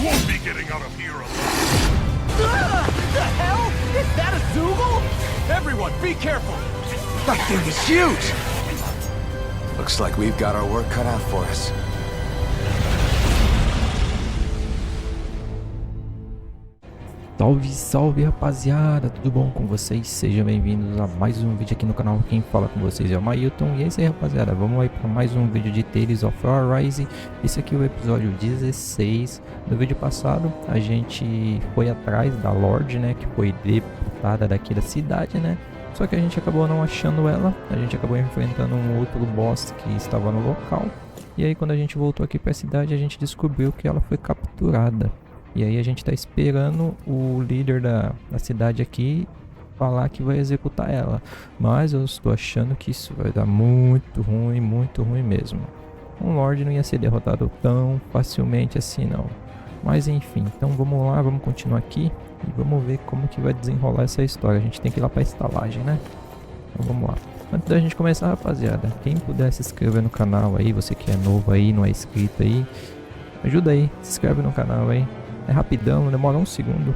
won't be getting out of here alive. The hell? Is that a Zoogle? Everyone, be careful! That thing is huge! Looks like we've got our work cut out for us. Salve, salve rapaziada, tudo bom com vocês? Sejam bem-vindos a mais um vídeo aqui no canal. Quem fala com vocês é o Mailton. E é isso aí, rapaziada, vamos aí para mais um vídeo de Tales of Arise. Esse aqui é o episódio 16. No vídeo passado a gente foi atrás da Lorde, né, que foi deputada daqui da cidade, né. Só que a gente acabou não achando ela. A gente acabou enfrentando um outro boss que estava no local. E aí quando a gente voltou aqui para a cidade, a gente descobriu que ela foi capturada. E aí a gente tá esperando o líder da cidade aqui falar que vai executar ela. Mas eu estou achando que isso vai dar muito ruim mesmo. Um Lorde não ia ser derrotado tão facilmente assim não. Mas enfim, então vamos lá, vamos continuar aqui e vamos ver como que vai desenrolar essa história. A gente tem que ir lá pra estalagem, né? Então vamos lá. Antes da gente começar, rapaziada, quem puder se inscrever no canal aí, você que é novo aí, não é inscrito aí, ajuda aí, se inscreve no canal aí. É rapidão, demora um segundo.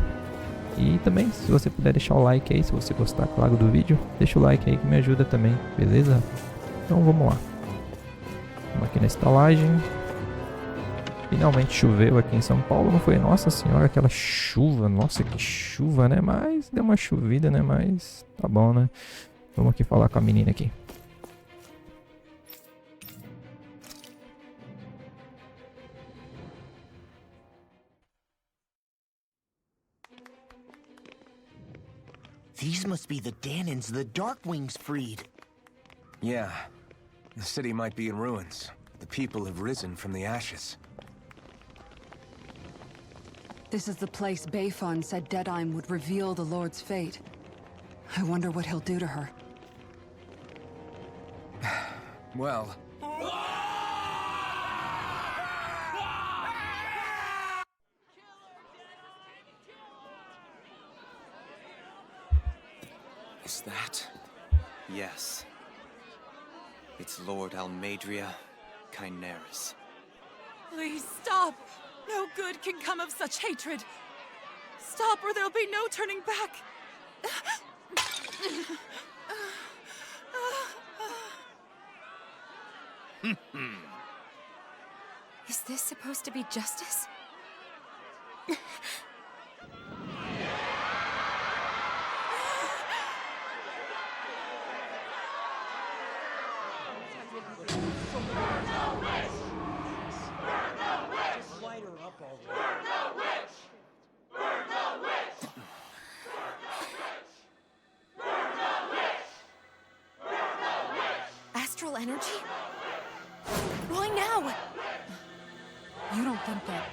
E também, se você puder deixar o like aí, se você gostar, claro, do vídeo, deixa o like aí que me ajuda também, beleza? Então vamos lá. Vamos aqui na estalagem. Finalmente choveu aqui em São Paulo, não foi? Nossa senhora, aquela chuva, nossa que chuva, né? Mas deu uma chovida, né? Mas tá bom, né? Vamos aqui falar com a menina aqui. These must be the Danons the Darkwings freed. Yeah. The city might be in ruins. The people have risen from the ashes. This is the place Bayfun said Deadime would reveal the Lord's fate. I wonder what he'll do to her. Well... Is that? Yes. It's Lord Almadria Kynaris. Please stop! No good can come of such hatred. Stop or there'll be no turning back. Is this supposed to be justice? Astral energy? Why now? You don't think that...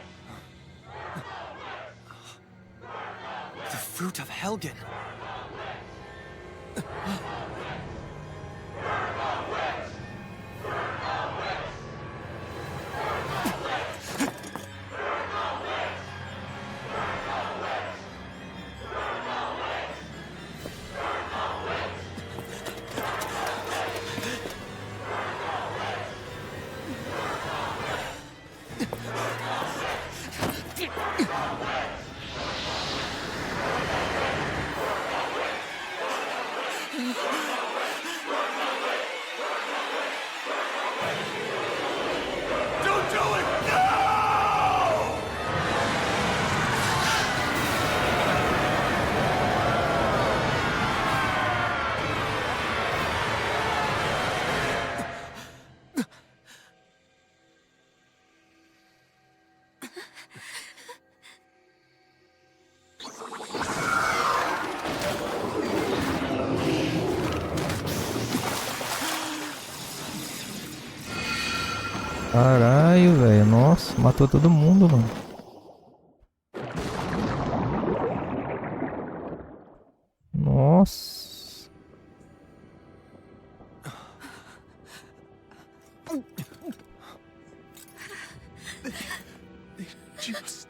The fruit of Helgen. Don't do it! No! Caralho, velho. Nossa, matou todo mundo, mano. Nossa. Just...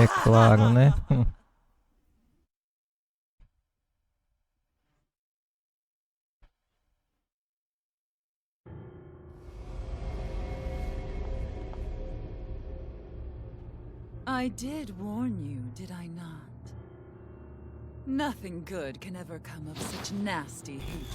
É claro, né? I did warn you, did I not? Nothing good can ever come of such nasty hatred.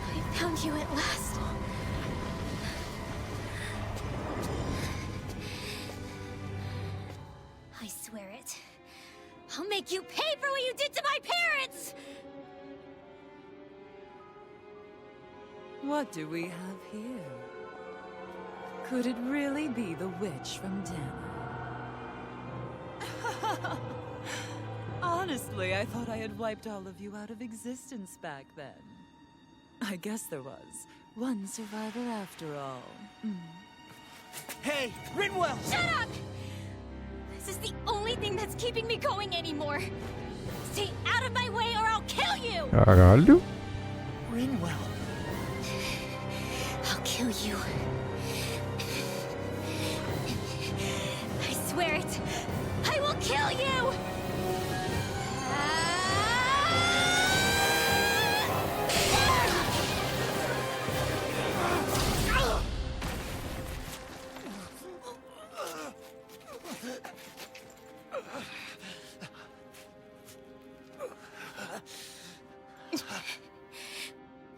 I found you at last. I swear it. I'll make you pay for what you did to my parents! What do we have here? Could it really be the witch from Dana? Honestly, I thought I had wiped all of you out of existence back then. I guess there was one survivor after all. Hey, Rinwell! Shut up! This is the only thing that's keeping me going anymore. Stay out of my way or I'll kill you! Caralho. Rinwell! I'll kill you. I swear it. I will kill you!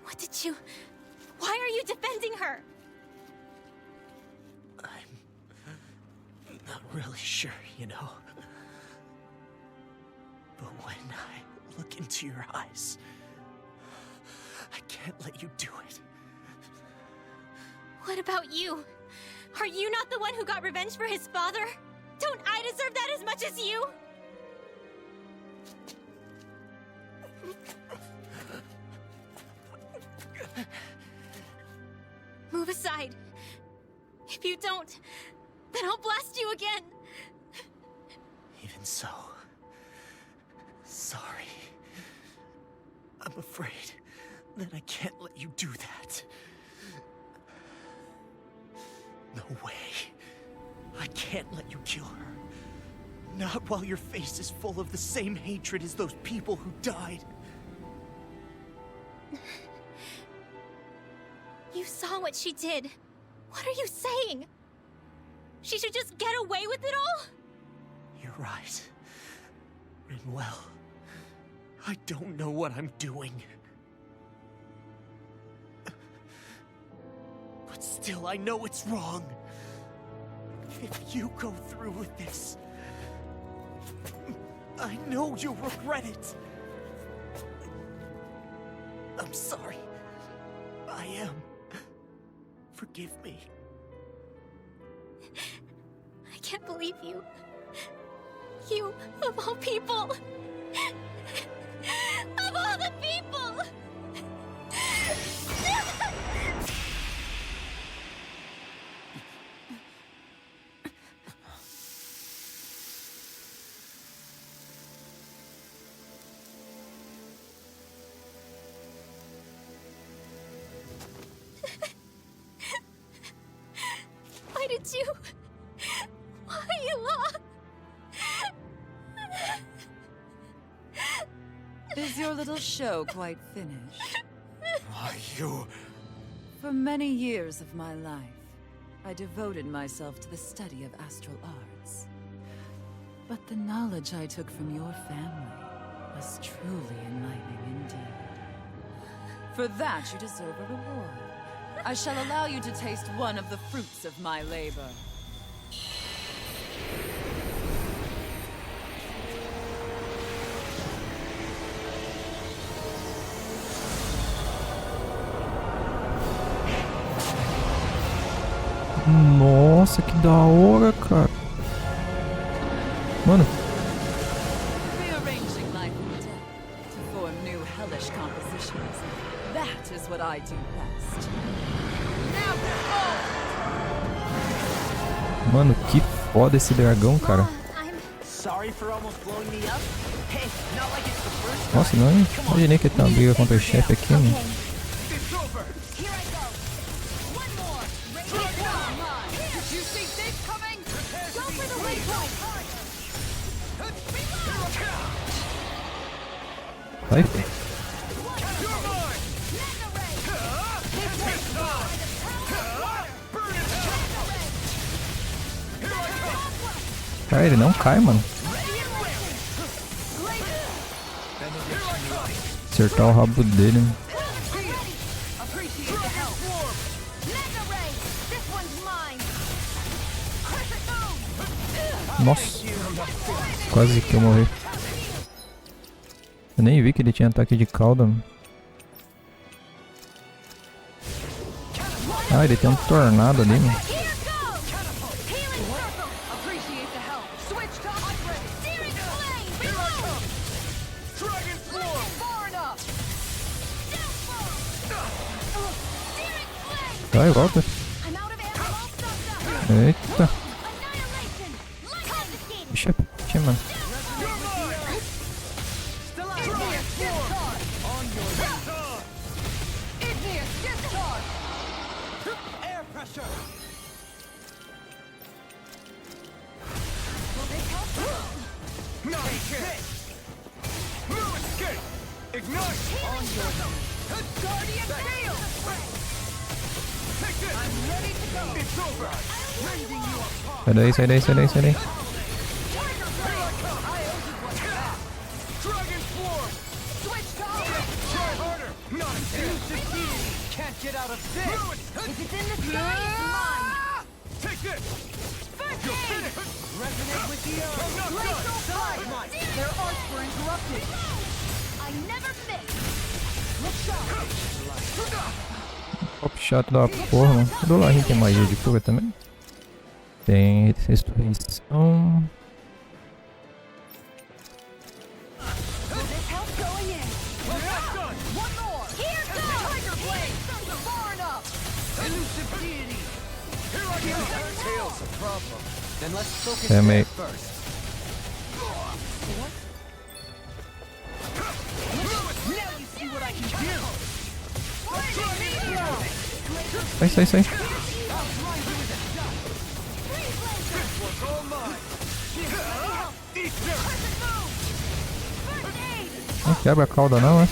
What did you... Why are you defending her? I'm not really sure, you know. But when I look into your eyes, I can't let you do it. What about you? Are you not the one who got revenge for his father? Don't I deserve that as much as you? Move aside. If you don't, then I'll blast you again. Even so, sorry. I'm afraid that I can't let you do that. No way. I can't let you kill her. Not while your face is full of the same hatred as those people who died. You saw what she did. What are you saying? She should just get away with it all? You're right. Rinwell, I don't know what I'm doing. But still, I know it's wrong. If you go through with this, I know you'll regret it. I'm sorry. I am. Forgive me. I can't believe you. You, of all people. Of all the people! Why did you... Why you lost? Is your little show quite finished? Why, you... For many years of my life, I devoted myself to the study of astral arts. But the knowledge I took from your family was truly enlightening indeed. For that, you deserve a reward. I shall allow you to taste one of the fruits of my labor. Nossa, que da hora, cara. Mano. Rearranging life and death to form new hellish compositions. I do best. Mano, que foda esse dragão, cara. Sorry for almost blowing me up. Hey, not like it's the first Nossa, não imaginei que ia ter uma briga contra o chefe aqui, mano. It's over. Here I go. One more. Come on. Did you see this coming? Go for the waypoint. Vai, filho. Cara, ele não cai, mano. Acertar o rabo dele, né? Nossa, quase que eu morri. Eu nem vi que ele tinha ataque de cauda, mano. Ah, ele tem um tornado ali, mano. Vai, volta. Eita. Bicho é peixe, mano. Sai daí, sai daí, sai daí, sai daí. Pop chato da porra, mano. Do lá a gente tem magia de fuga também. Tem ressurreição. É meio. Sai, sai, sai. Não quebra a cauda não, né?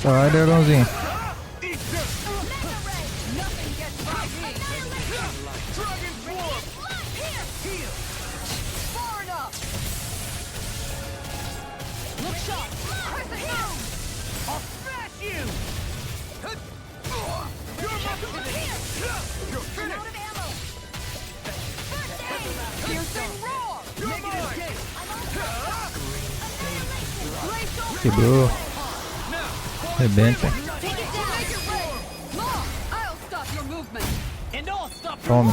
Sai, dragãozinho. Quebrou. Rebenta. Toma.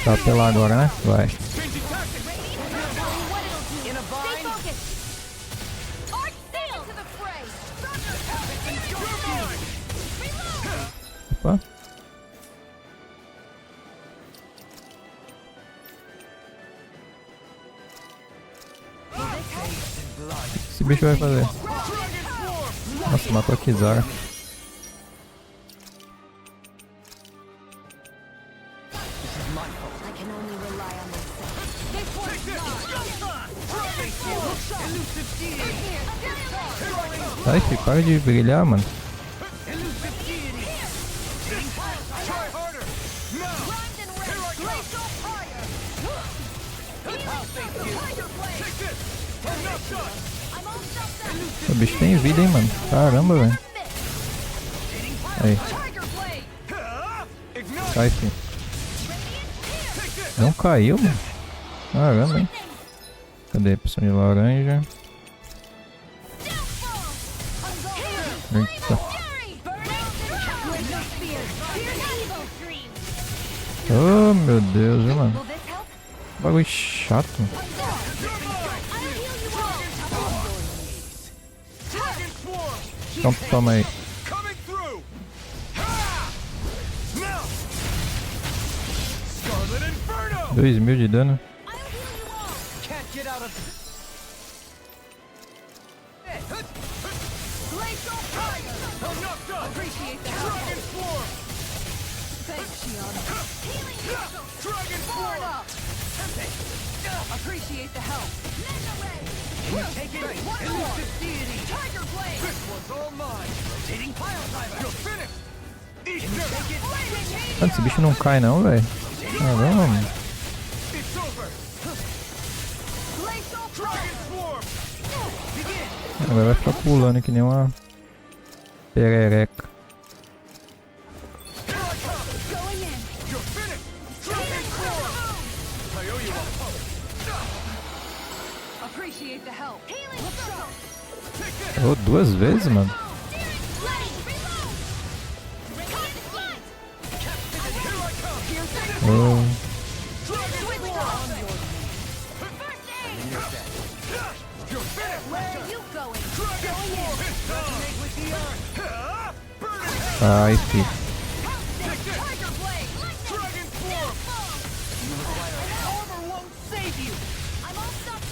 Tá pela agora, né? Vai. Opa. O que esse bicho vai fazer? Nossa, matou a Kizara. Sai, filho, para de brilhar, mano. O bicho tem vida, hein, mano. Caramba, velho. Aí. Cai, filho. Não caiu, mano. Caramba, hein. Cadê a opção de laranja? Eita. Oh, meu Deus, viu, mano. Bagulho chato. Então toma aí. 2000 de dano. Appreciate the help. Take it. Elusive deity. Tiger blade. This one's all mine. Rotating pile driver. You're finished. Mano, esse bicho não cai não, velho. Caramba, mano. It's over. Dragon swarm. Begin. Agora vai ficar pulando que nem uma perereca. You're finished. Dragon swarm. I owe you one. Appreciate the help. Oh, duas vezes, mano. Oh. Ai, filho.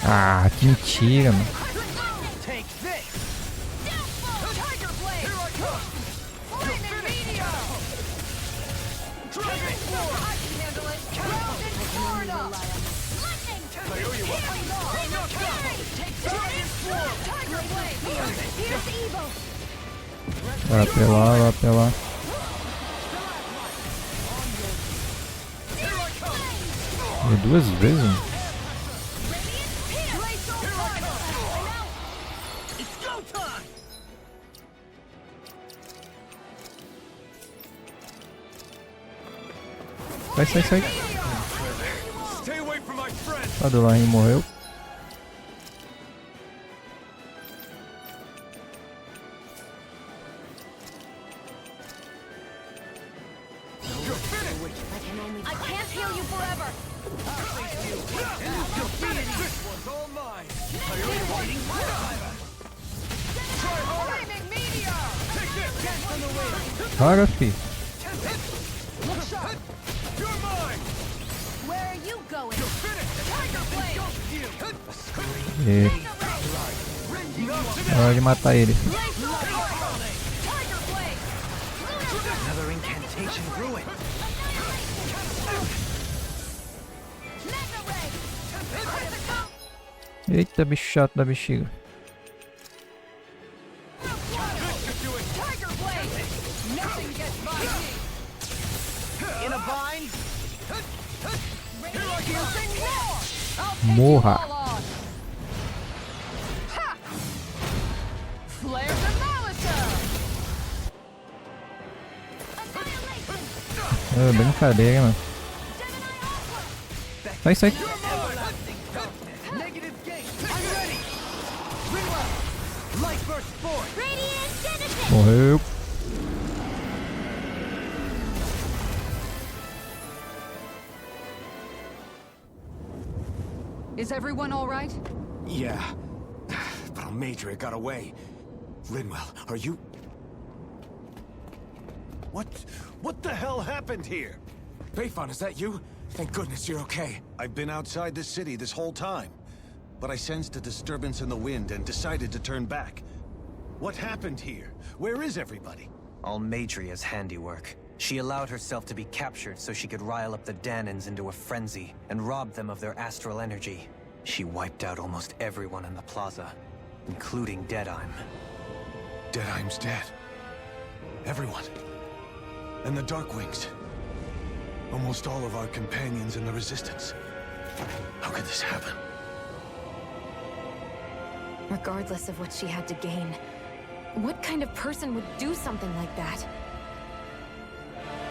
Ah, que mentira, mano. Vai pela, vai pela. E duas vezes, mano. Sai, sai, sai. A do Lain morreu. I can't heal you forever. Para, fi. Where are you going? E... é hora de matar ele. Another incantation ruin. Eita, bicho chato da bexiga. Morra. É brincadeira, mano. Sai, sai. Morreu. Is everyone all right? Yeah. But Almadria got away. Linwell, are you... What the hell happened here? Bayfon, is that you? Thank goodness you're okay. I've been outside the city this whole time, but I sensed a disturbance in the wind and decided to turn back. What happened here? Where is everybody? Almadria's handiwork. She allowed herself to be captured so she could rile up the Danans into a frenzy and rob them of their astral energy. She wiped out almost everyone in the plaza, including Deadime. Deadime's dead. Everyone. And the Darkwings. Almost all of our companions in the Resistance. How could this happen? Regardless of what she had to gain, what kind of person would do something like that?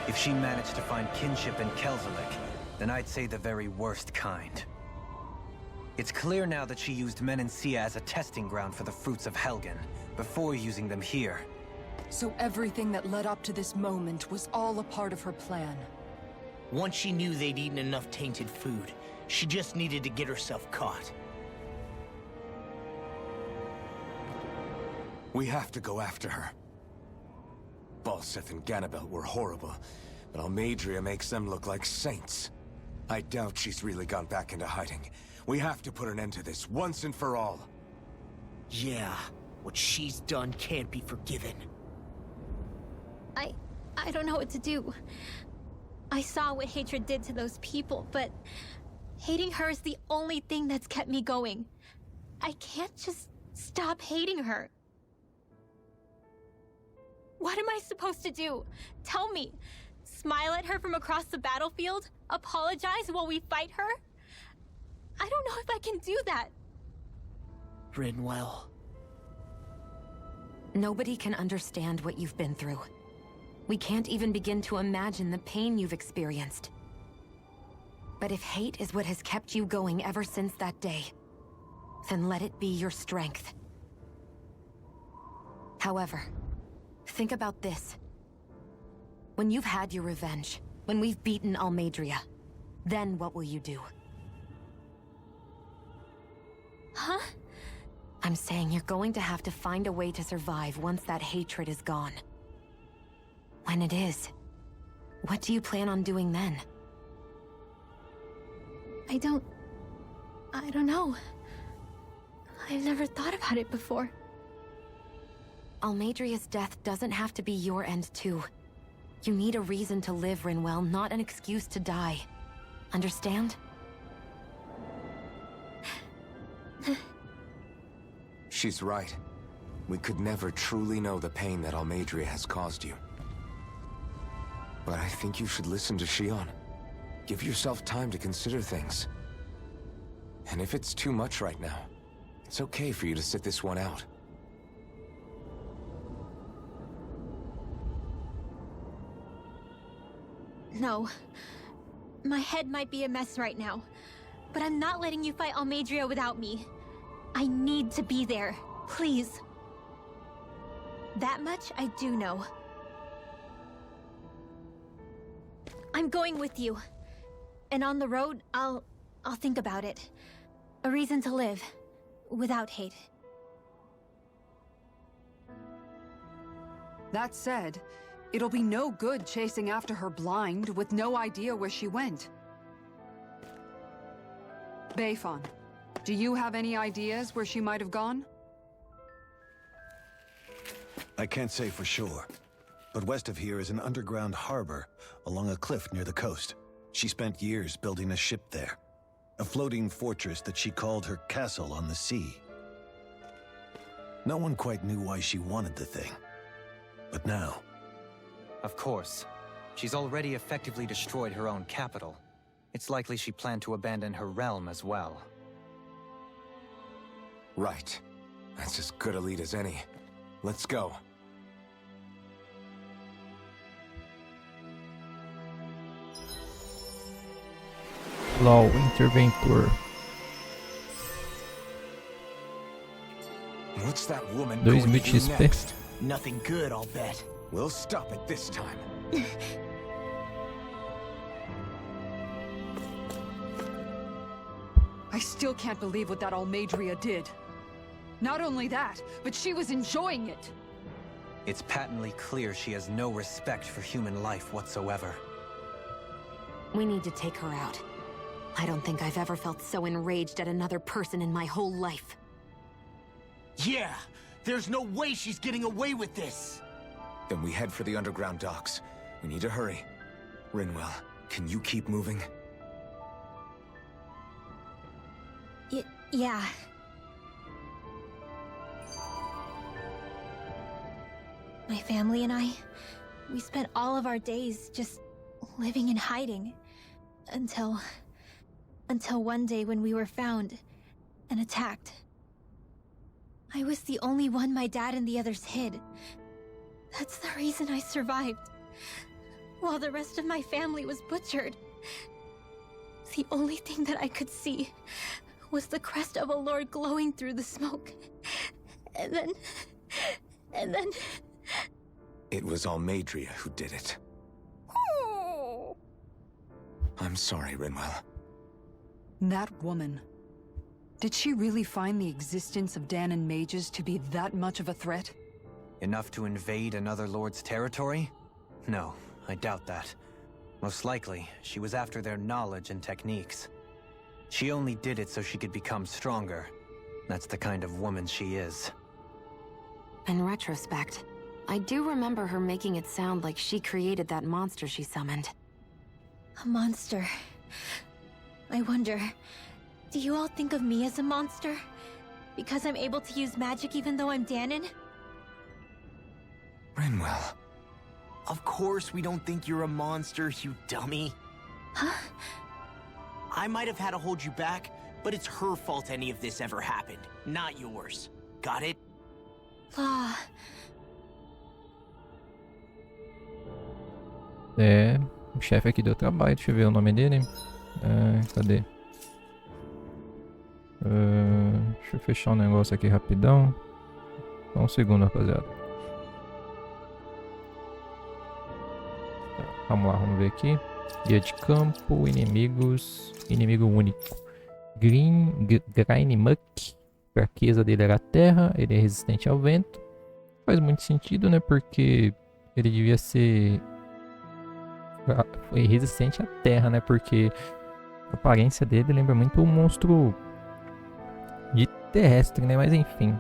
If she managed to find kinship in Kelzelik, then I'd say the very worst kind. It's clear now that she used Menancia as a testing ground for the fruits of Helgen, before using them here. So everything that led up to this moment was all a part of her plan. Once she knew they'd eaten enough tainted food, she just needed to get herself caught. We have to go after her. Balseth and Ganabelt were horrible, but Almadria makes them look like saints. I doubt she's really gone back into hiding. We have to put an end to this, once and for all. Yeah, what she's done can't be forgiven. I don't know what to do. I saw what hatred did to those people, but hating her is the only thing that's kept me going. I can't just stop hating her. What am I supposed to do? Tell me. Smile at her from across the battlefield? Apologize while we fight her? I don't know if I can do that. Rinwell. Nobody can understand what you've been through. We can't even begin to imagine the pain you've experienced. But if hate is what has kept you going ever since that day, then let it be your strength. However, think about this. When you've had your revenge, when we've beaten Almadria, then what will you do? Huh? I'm saying you're going to have to find a way to survive once that hatred is gone. When it is, what do you plan on doing then? I don't know. I've never thought about it before. Almadria's death doesn't have to be your end too. You need a reason to live, Rinwell, not an excuse to die. Understand? She's right. We could never truly know the pain that Almadria has caused you. But I think you should listen to Shion. Give yourself time to consider things. And if it's too much right now, it's okay for you to sit this one out. No. My head might be a mess right now, but I'm not letting you fight Almadria without me. I need to be there. Please. That much I do know. I'm going with you. And on the road, I'll think about it. A reason to live. Without hate. That said, it'll be no good chasing after her blind with no idea where she went. Beifon, do you have any ideas where she might have gone? I can't say for sure, but west of here is an underground harbor along a cliff near the coast. She spent years building a ship there, a floating fortress that she called her castle on the sea. No one quite knew why she wanted the thing, but now... Of course. She's already effectively destroyed her own capital. It's likely she planned to abandon her realm as well. Right. That's as good a lead as any. Let's go. Law Interventor. What's that woman 2 going to bits do XP. next? Nothing good, I'll bet. We'll stop it this time. I still can't believe what that Almadria did. Not only that, but she was enjoying it. It's patently clear she has no respect for human life whatsoever. We need to take her out. I don't think I've ever felt so enraged at another person in my whole life. Yeah! There's no way she's getting away with this! Then we head for the underground docks. We need to hurry. Rinwell, can you keep moving? Yeah. My family and I, we spent all of our days just living in hiding. Until one day when we were found and attacked. I was the only one my dad and the others hid. That's the reason I survived. While the rest of my family was butchered. The only thing that I could see was the crest of a lord glowing through the smoke. And then... It was Almeidrea who did it. I'm sorry, Rinwell. That woman. Did she really find the existence of Dahnan mages to be that much of a threat? Enough to invade another lord's territory? No, I doubt that. Most likely, she was after their knowledge and techniques. She only did it so she could become stronger. That's the kind of woman she is. In retrospect, I do remember her making it sound like she created that monster she summoned. A monster. I wonder, do you all think of me as a monster? Because I'm able to use magic even though I'm Dahnan? Rinwell. Of course we don't think you're a monster, you dummy. Huh? I might have had to hold you back, but it's her fault any of this ever happened, not yours. Got it? Law. É, o chefe aqui deu trabalho, deixa eu ver o nome dele. Cadê? Deixa eu fechar um negócio aqui rapidão. Só um segundo, rapaziada. Tá, vamos lá, vamos ver aqui. Guia de campo, inimigos, inimigo único. Grinymuk, fraqueza dele era a terra, ele é resistente ao vento. Faz muito sentido, né? Porque ele devia ser... Foi resistente à terra, né? Porque a aparência dele lembra muito um monstro de terrestre, né? Mas enfim,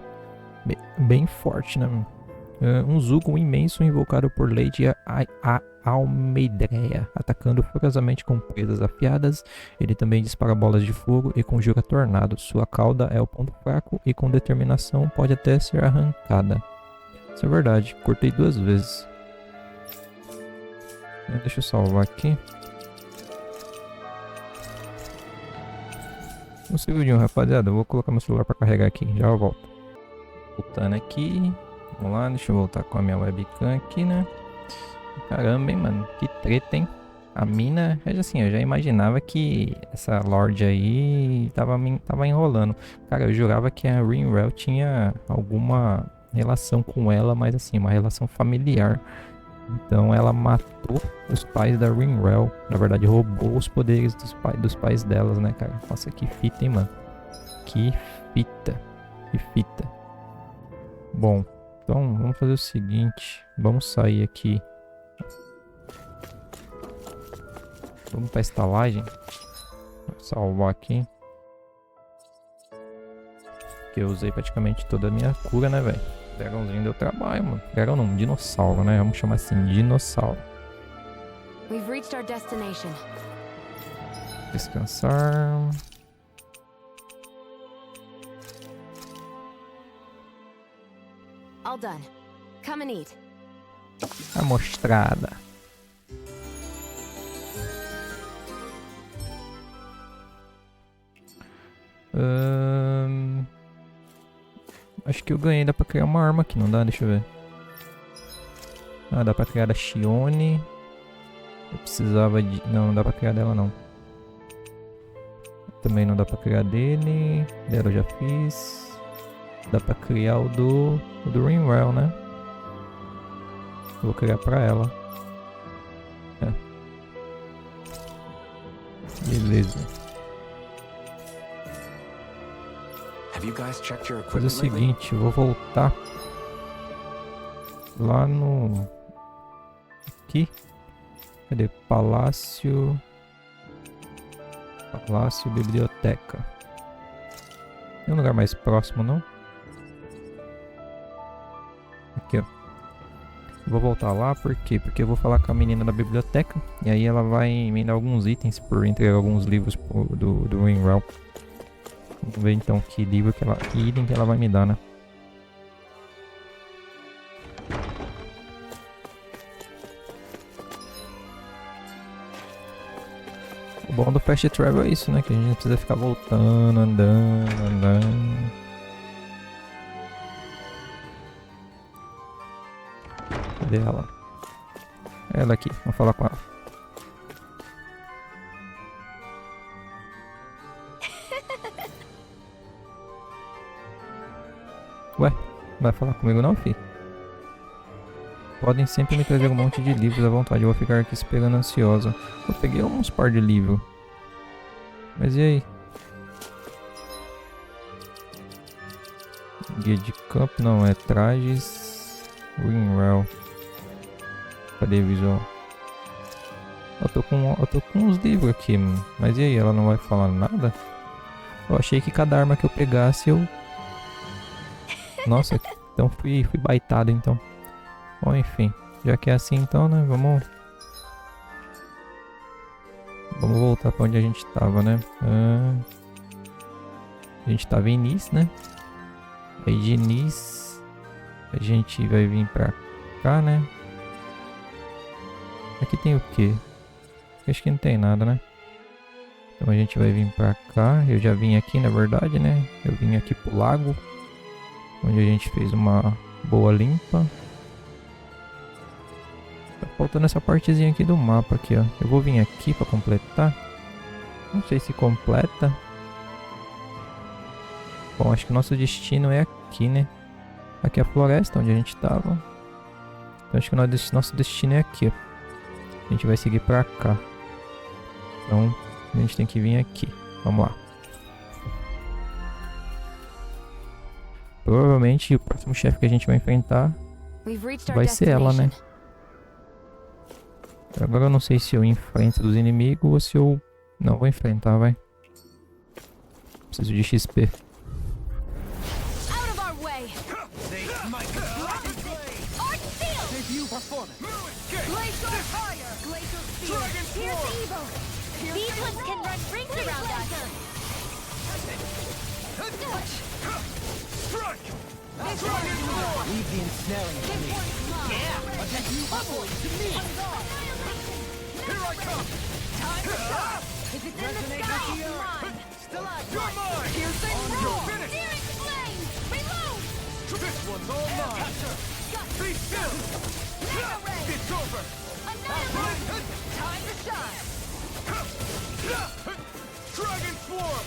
bem forte, né? Um Zugon imenso invocado por Lady Almeidrea, atacando furiosamente com presas afiadas. Ele também dispara bolas de fogo e conjura tornados. Sua cauda é o ponto fraco e com determinação pode até ser arrancada. Isso é verdade, cortei 2 vezes. Deixa eu salvar aqui. Um segundinho, rapaziada. Eu vou colocar meu celular para carregar aqui. Já eu volto. Voltando aqui. Vamos lá, deixa eu voltar com a minha webcam aqui, né? Caramba, hein, mano. Que treta, hein? A mina, assim, eu já imaginava que essa Lorde aí tava enrolando. Cara, eu jurava que a Rinwell tinha alguma relação com ela, mas assim, uma relação familiar. Então ela matou os pais da Rinwell. Na verdade, roubou os poderes dos pais delas, né, cara? Nossa, que fita, hein, mano? Que fita. Que fita. Bom, então vamos fazer o seguinte. Vamos sair aqui. Vamos pra estalagem. Vou salvar aqui. Porque eu usei praticamente toda a minha cura, né, velho? Dragãozinho deu trabalho, mano. Dragão não, dinossauro, né? Vamos chamar assim, dinossauro. We've reached our destination. Descansar. All done. Come and eat. Amostrada. Acho que eu ganhei, dá pra criar uma arma aqui, não dá? Deixa eu ver. Ah, dá pra criar da Shione. Eu precisava de... Não dá pra criar dela não. Também não dá pra criar dele. Dela eu já fiz. Dá pra criar o do Rinwell, né? Eu vou criar pra ela. Beleza. Fazer o seguinte, eu vou voltar lá no... Aqui. Cadê? Palácio... Biblioteca. Tem um lugar mais próximo, não? Aqui, ó. Vou voltar lá, por quê? Porque eu vou falar com a menina da biblioteca. E aí ela vai me dar alguns itens por entregar alguns livros do Rinwell. Vamos ver então que item que ela vai me dar, né? O bom do Fast Travel é isso, né? Que a gente não precisa ficar voltando, andando. Cadê ela? Ela aqui, vamos falar com ela. Ué, não vai falar comigo não, fi? Podem sempre me trazer um monte de livros à vontade. Eu vou ficar aqui esperando ansiosa. Eu peguei uns par de livros. Mas e aí? Guia de campo, não, é trajes. Winwell. Cadê o visual? Eu tô com uns livros aqui, mas e aí, ela não vai falar nada? Eu achei que cada arma que eu pegasse eu... Nossa, então fui baitado então. Bom, enfim, já que é assim então, né, vamos voltar pra onde a gente tava, né? A gente tava em Nice, né? Aí de Nice a gente vai vir pra cá, né? Aqui tem o quê? Acho que não tem nada, né? Então a gente vai vir pra cá. Eu já vim aqui, na verdade, né? Eu vim aqui pro lago, onde a gente fez uma boa limpa. Tá faltando essa partezinha aqui do mapa aqui, ó. Eu vou vir aqui pra completar. Não sei se completa. Bom, acho que nosso destino é aqui, né? Aqui é a floresta onde a gente tava. Então acho que o nosso destino é aqui, ó. A gente vai seguir pra cá. Então a gente tem que vir aqui. Vamos lá. Provavelmente o próximo chefe que a gente vai enfrentar vai ser ela, né? Agora eu não sei se eu enfrento os inimigos ou se eu não vou enfrentar, vai. Preciso de XP. These ones can run rings around us. Leave the ensnaring to me. Yeah, a new bubble to me. Here I come. Time to shine. If it's in the sky, it's mine. Still out. You're mine. Piercing roll. Searing flame. Reload. This one's all mine. Be still. Mega ray. It's over. Annihilate. Time to shine. Dragon Swarm.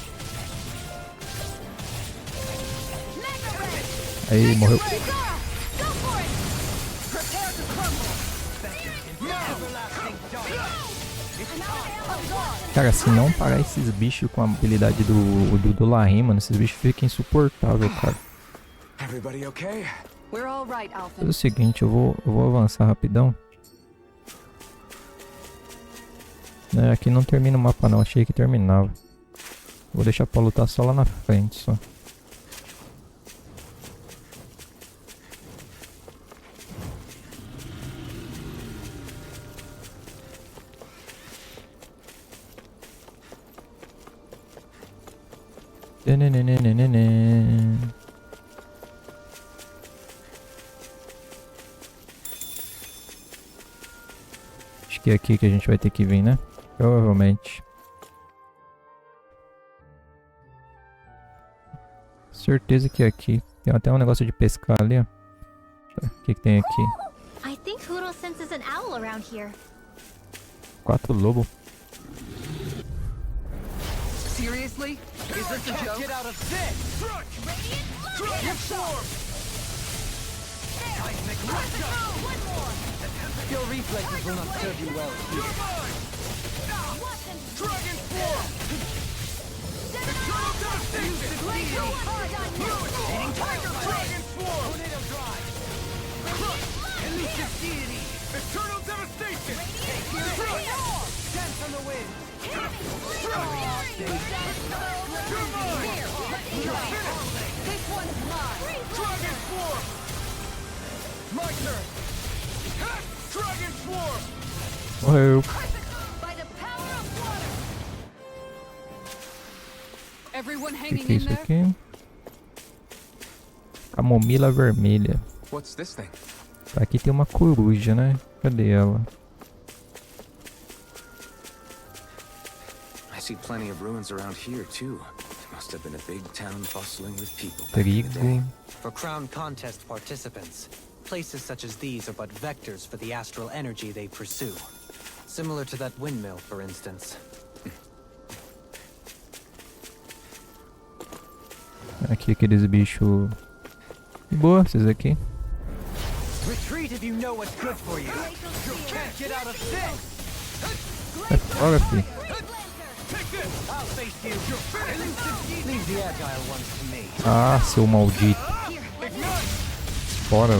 Mega ray. Aí, morreu. Go for it. Prepare to crumble. Everlasting dark. Cara, se não parar esses bichos com a habilidade do Lahim, mano, esses bichos ficam insuportáveis, cara. Faz o seguinte, eu vou avançar rapidão. Aqui não termina o mapa não, achei que terminava. Vou deixar pra lutar só lá na frente, só. Acho que é aqui que a gente vai ter que vir, né? Provavelmente. Certeza que é aqui. Tem até um negócio de pescar ali, ó. O que tem aqui? I think Huro senses an owl around here. 4 lobos. Seriously? Is this a joke? Get out of this! Radiant Swarm! Seismic One more. Your reflexes will not serve you well here. Dragon Swarm! Eternal Devastation! Eating Tiger Dragon Swarm! Tornado Drive! Elusive Deity! Eternal Devastation! Dance on the wind! This one's mine. Dragon Swarm! My turn! Dragon Swarm! Morreu. By the power of water. Everyone O hanging que é in isso there? aqui? Camomila vermelha. What's this thing? Aqui tem uma coruja, né? Cadê ela? I see plenty of ruins around here too. It must have been a big town bustling with people. Trigo. For crown contest participants. Places such as these are but vectors for the astral energy they pursue. Similar to that windmill, for instance. Aqui aqueles bichos de boa, esses aqui. Retreat if you know what's good for you. You can't get out of this. Sai fora, fi. I'll face you. Leave the agile ones to me. Ah, seu maldito. Fora.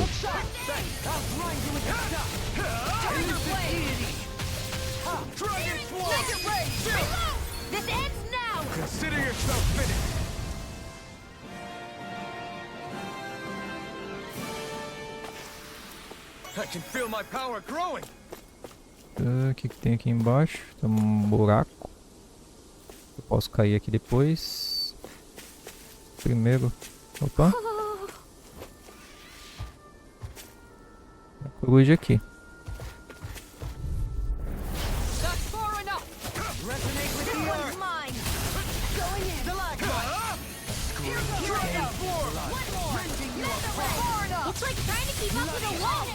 This ends now. Consider yourself finished. I can feel my power growing. O que tem aqui embaixo? Tem um buraco. Eu posso cair aqui depois. Primeiro. Opa. A coruja aqui. It's like trying to keep up with a wall.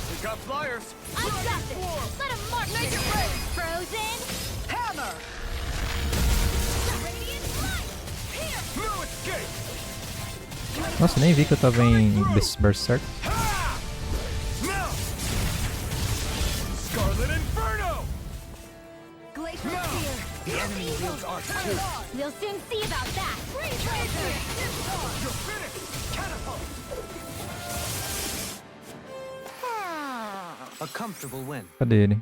We got flyers. I got this. Let him mark it. Frozen hammer. Radiant light. Here. No escape. Nossa, nem vi que eu tava em Berserk. Scarlet Inferno. Glacial spear. The enemy wields arc too. We'll soon see about that. You're finished. Catapult. A comfortable win. Cadê ele?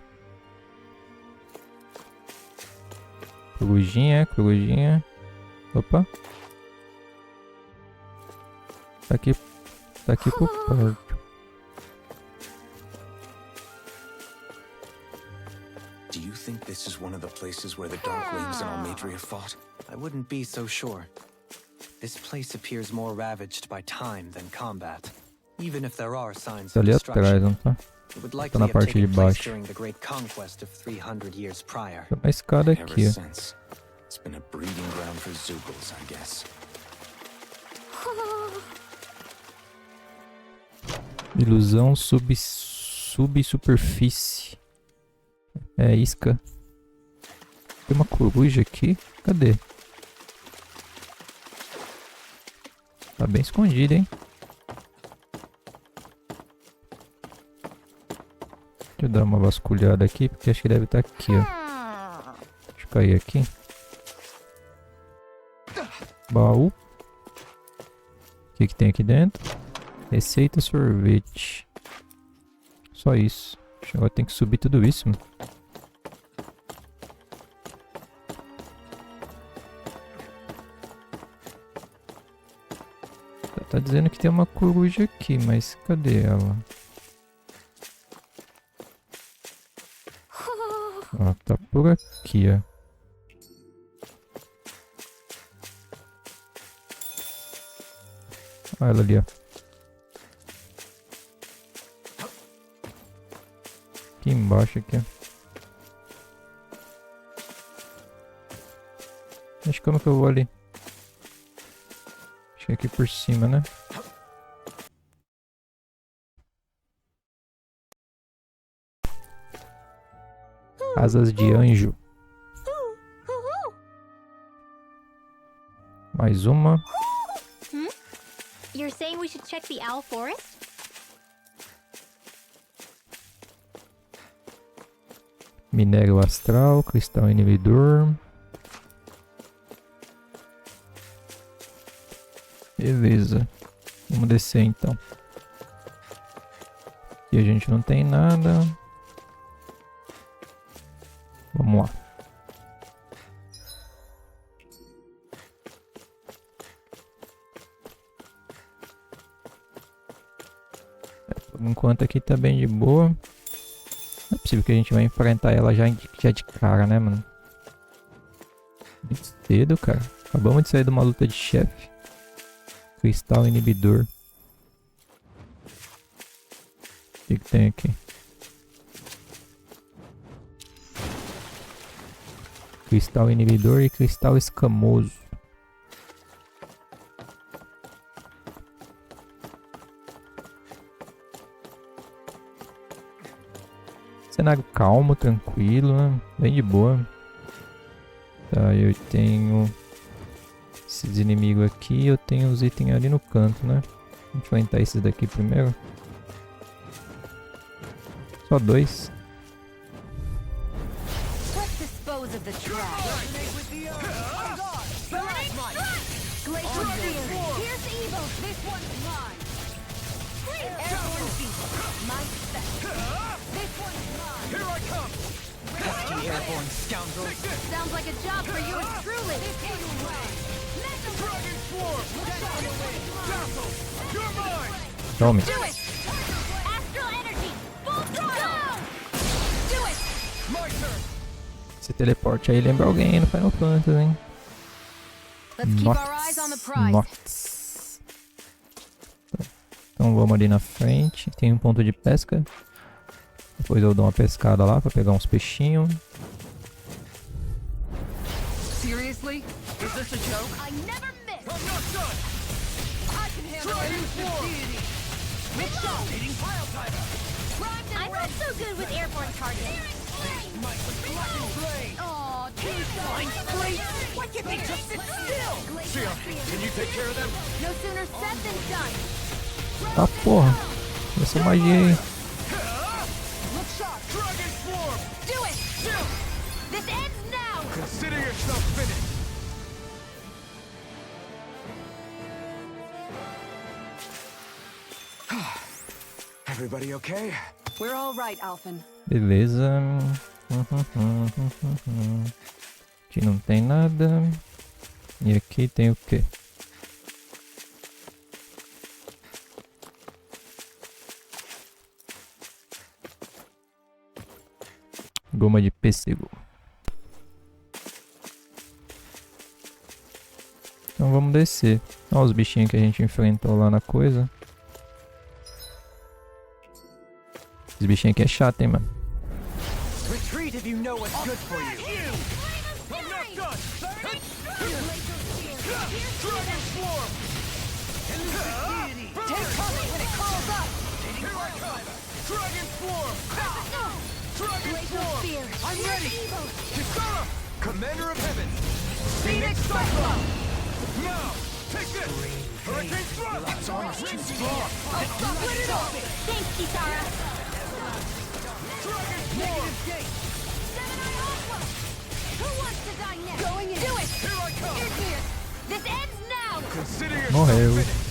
Corujinha, corujinha. Opa. Tá aqui por perto. Do you think this is one of the places where the Darklings and Almadria fought? I wouldn't be so sure. This place appears more ravaged by time than combat. Even if there are signs Tá of ali atrás, não destruction, tá? it would Tá likely na have parte de taken place baixo. during the great conquest of 300 years prior. Tem uma escada Ever aqui, ó. since, it's been a breeding ground for Zugals, I guess. Ilusão subsuperfície. É isca. Tem uma coruja aqui. Cadê? Tá bem escondida, hein? Deixa eu dar uma vasculhada aqui, porque acho que deve estar aqui, ó. Deixa eu cair aqui. Baú. O que que tem aqui dentro? Receita sorvete. Só isso. Agora tem que subir tudo isso, mano. Tá dizendo que tem uma coruja aqui, mas cadê ela? Ó, tá por aqui, ó. Olha ela ali, ó. Aqui embaixo, aqui, ó. Acho que como que eu vou ali? Acho que é aqui por cima, né? Asas de anjo. Mais uma. You're saying we should check the owl forest? Minério astral, cristal inibidor. Beleza. Vamos descer então. Aqui a gente não tem nada. Vamos lá. Por enquanto aqui tá bem de boa. Não é possível que a gente vai enfrentar ela já de cara, né, mano? Muito cedo, cara. Acabamos de sair de uma luta de chefe. Cristal inibidor. O que tem aqui? Cristal inibidor e cristal escamoso. Cenário calmo, tranquilo, né? Bem de boa. Tá, eu tenho esses inimigos aqui, eu tenho os itens ali no canto, né? Vou enfrentar esses daqui primeiro. Só 2. Airborne scoundrels. Sounds like a job for you truly. Tome. Do it! Astral energy! Full throttle! Do it! My turn. Esse teleporte aí lembra alguém no Final Fantasy, hein? Let's keep our eyes on the prize. Nox. Então vamos ali na frente. Tem um ponto de pesca. Depois eu dou uma pescada lá pra pegar uns peixinhos. Seriously? Is this a joke? I never miss! I'm not done! I can handle Deity! Rotating pile driver! I'm not so good with airborne targets. Might with blackened blade! Aw, too Flying blade! Why can't they just sit still? Sion, can you take care of them? No sooner said than done. Tá porra. Essa magia aí. Look shot! Dragon swarm! Do it! This ends now! Consider yourself finished! Everybody okay? We're all right, Alphen. Beleza. Aqui não tem nada. E aqui tem o quê? Goma de pêssego. Então vamos descer. Olha os bichinhos que a gente enfrentou lá na coisa. Esse bichinho aqui é chato, hein, mano. Retreat if you know what's good for you! I'm not done! Dragon swarm! Take cover when it calls up! Here I come! Dragon swarm! Dragon swarm! I'm ready! Kisara! Commander of heaven! Phoenix Cyclone! Now! Take this! Hurricane thrust! Its armor's too strong! Split it up! Thanks, Kisara. Dragon swarm! Who wants to die next? Going in. Do it! Here I come! Here's here. This ends now! Consider yourself Morreu. finished!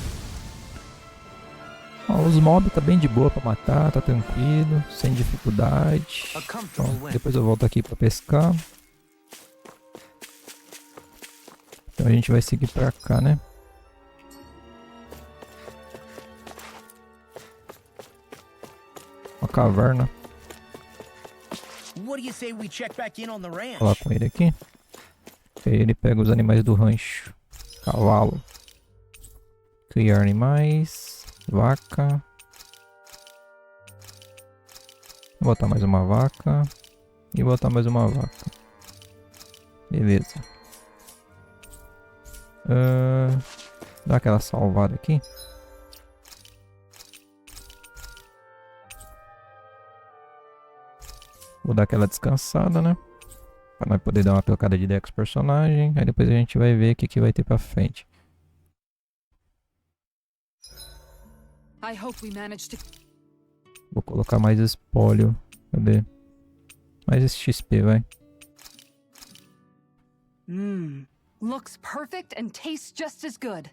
Ó, os mobs tá bem de boa pra matar, tá tranquilo, sem dificuldade. Ó, depois eu volto aqui pra pescar. Então a gente vai seguir pra cá, né? Uma caverna. What do you say we check back in on the ranch? Vou falar com ele aqui. E aí ele pega os animais do rancho. Cavalo. Criar animais. Vaca. Vou botar mais uma vaca. E botar mais uma vaca. Beleza. Dá aquela salvada aqui. Vou dar aquela descansada, né? Pra nós poder dar uma trocada de ideia com os personagens. Aí depois a gente vai ver o que vai ter pra frente. I hope we managed to... Vou colocar mais espólio. Cadê? Mais esse XP, vai. Looks perfect and tastes just as good.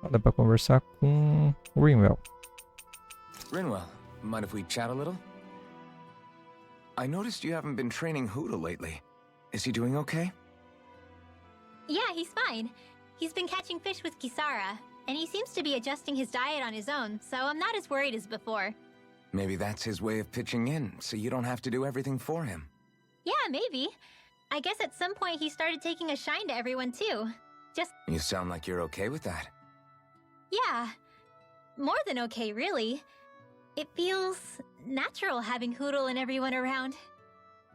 Dá pra conversar com o Grinymuk. Rinwell, mind if we chat a little? I noticed you haven't been training Huda lately. Is he doing okay? Yeah, he's fine. He's been catching fish with Kisara, and he seems to be adjusting his diet on his own, so I'm not as worried as before. Maybe that's his way of pitching in, so you don't have to do everything for him. Yeah, maybe. I guess at some point he started taking a shine to everyone too. Just... You sound like you're okay with that. yeah. More than okay, really. It feels natural having Hoodle and everyone around.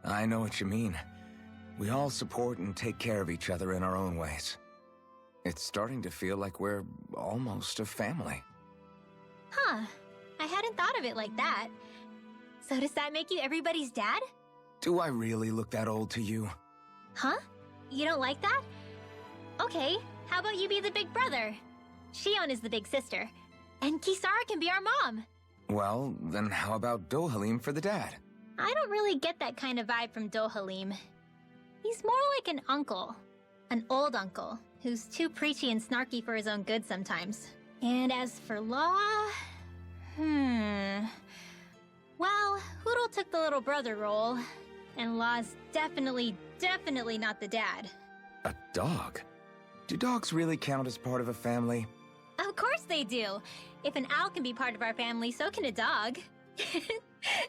I know what you mean. We all support and take care of each other in our own ways. It's starting to feel like we're almost a family. Huh. I hadn't thought of it like that. So does that make you everybody's dad? Do I really look that old to you? Huh? You don't like that? Okay, how about you be the big brother? Shion is the big sister. And Kisara can be our mom. Well, then how about Dohalim for the dad? I don't really get that kind of vibe from Dohalim. He's more like an uncle. An old uncle, who's too preachy and snarky for his own good sometimes. And as for Law... Well, Hoodle took the little brother role, and Law's definitely not the dad. A dog? Do dogs really count as part of a family? Of course they do! If an owl can be part of our family, so can a dog.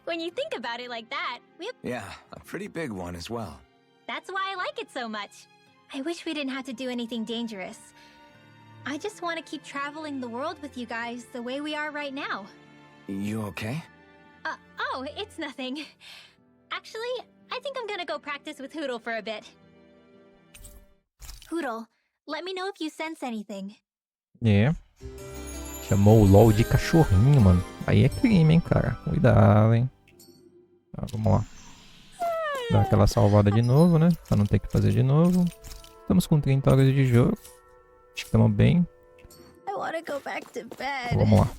When you think about it like that, Yeah, a pretty big one as well. That's why I like it so much. I wish we didn't have to do anything dangerous. I just want to keep traveling the world with you guys the way we are right now. You okay? Oh, it's nothing. Actually, I think I'm gonna go practice with Hoodle for a bit. Hoodle, let me know if you sense anything. É. Chamou o LOL de cachorrinho, mano. Aí é crime, hein, cara. Cuidado, hein. Tá, vamos lá. Dar aquela salvada de novo, né? Pra não ter que fazer de novo. Estamos com 30 horas de jogo. Acho que estamos bem. Vamos lá.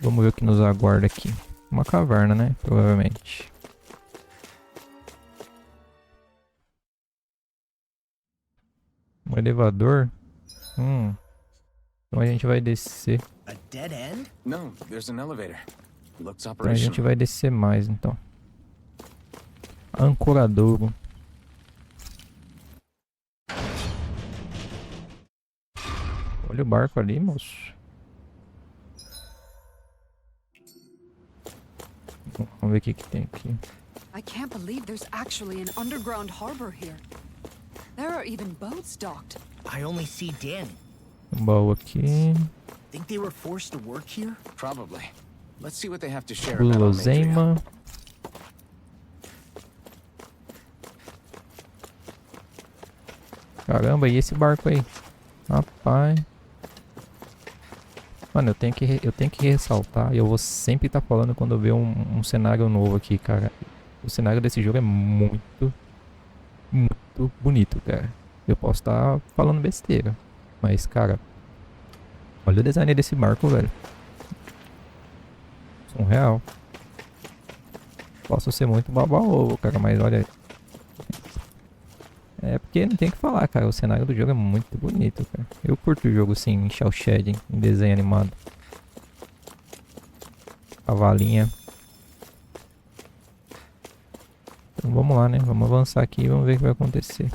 Vamos ver o que nos aguarda aqui. Uma caverna, né? Provavelmente. Um elevador. Então a gente vai descer. A dead end? No, there's an elevator. Looks Então a gente operational. vai descer mais, então. Ancoradouro. Olha o barco ali, moço. Vamos ver o que tem aqui. I can't believe there's actually an underground harbor here. There are even boats docked. I only see Danny. Um baú aqui. Think they were forced to work here? Probably. Let's see what they have to share about Almeida. Guloseima. Caramba, e esse barco aí? Rapaz. Mano, eu tenho que ressaltar, e eu vou sempre estar falando quando eu ver um cenário novo aqui, cara. O cenário desse jogo é muito bonito, cara. Eu posso estar falando besteira, mas, cara, olha o design desse barco, velho. Real. Posso ser muito baba-ovo, cara, mas olha. É porque não tem o que falar, cara. O cenário do jogo é muito bonito, cara. Eu curto o jogo assim, em cel shading, em desenho animado. Cavalinha. Então vamos lá, né? Vamos avançar aqui e vamos ver o que vai acontecer.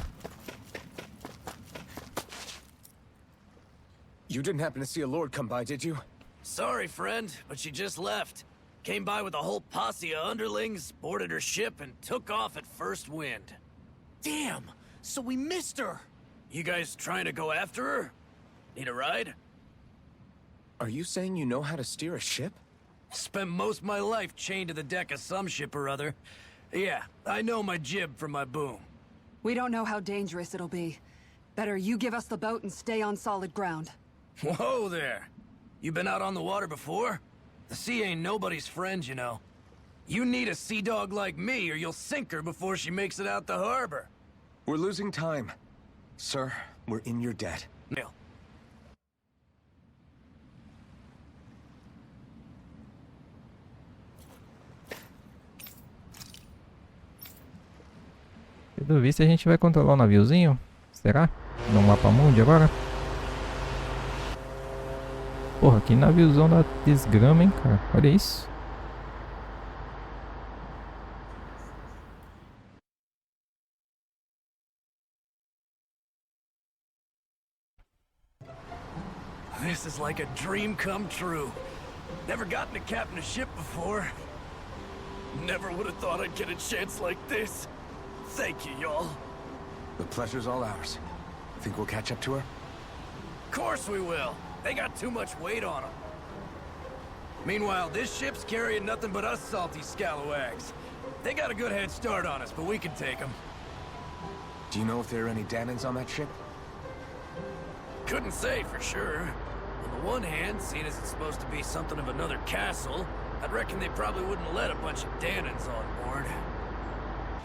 You didn't happen to see a lord come by, did you? Sorry, friend, but she just left. Came by with a whole posse of underlings, boarded her ship, and took off at first wind. Damn! So we missed her! You guys trying to go after her? Need a ride? Are you saying you know how to steer a ship? Spent most of my life chained to the deck of some ship or other. Yeah, I know my jib from my boom. We don't know how dangerous it'll be. Better you give us the boat and stay on solid ground. Whoa there! You been out on the water before? The sea ain't nobody's friend, you know. You need a sea dog like me, or you'll sink her before she makes it out the harbor. We're losing time. Sir, we're in your debt. Neil. Pelo visto a gente vai controlar o naviozinho? Será? No mapa mundo agora? Porra, que naviozão da desgrama, hein, cara? Olha isso. This is like a dream come true. Never gotten to captain a ship before. Never would have thought I'd get a chance like this. Thank you, y'all. The pleasure's all ours. Think we'll catch up to her? Of course we will. They got too much weight on them. Meanwhile, this ship's carrying nothing but us salty scalawags. They got a good head start on us, but we can take them. Do you know if there are any Danans on that ship? Couldn't say for sure. On the one hand, seeing as it's supposed to be something of another castle, I'd reckon they probably wouldn't let a bunch of Danans on board.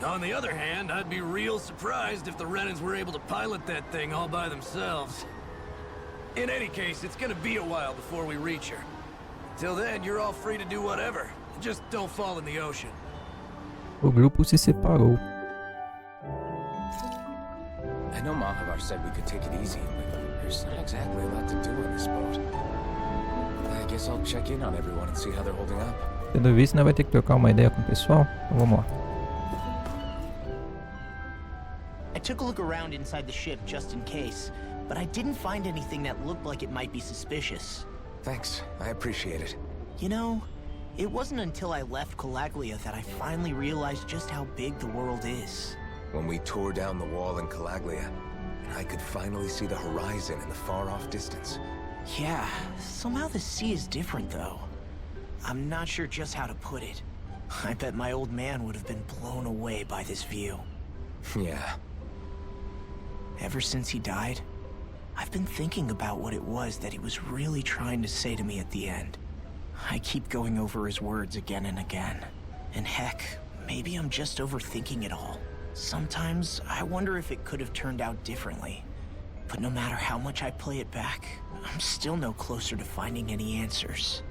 On the other hand, I'd be real surprised if the Renans were able to pilot that thing all by themselves. In any case, it's gonna be a while before we reach her. Till then, you're all free to do whatever. Just don't fall in the ocean. O grupo se separou. I know Mahavar said we could take it easy, but there's not exactly a lot to do on this boat. I guess I'll check in on everyone and see how they're holding up. Tendo visto, né, vai ter que trocar uma ideia com o pessoal. Então vamos lá. I took a look around inside the ship just in case, but I didn't find anything that looked like it might be suspicious. Thanks, I appreciate it. You know, it wasn't until I left Calaglia that I finally realized just how big the world is. When we tore down the wall in Calaglia, and I could finally see the horizon in the far-off distance. Yeah, somehow the sea is different though. I'm not sure just how to put it. I bet my old man would have been blown away by this view. Yeah. Ever since he died, I've been thinking about what it was that he was really trying to say to me at the end. I keep going over his words again and again. And heck, maybe I'm just overthinking it all. Sometimes I wonder if it could have turned out differently. But no matter how much I play it back, I'm still no closer to finding any answers.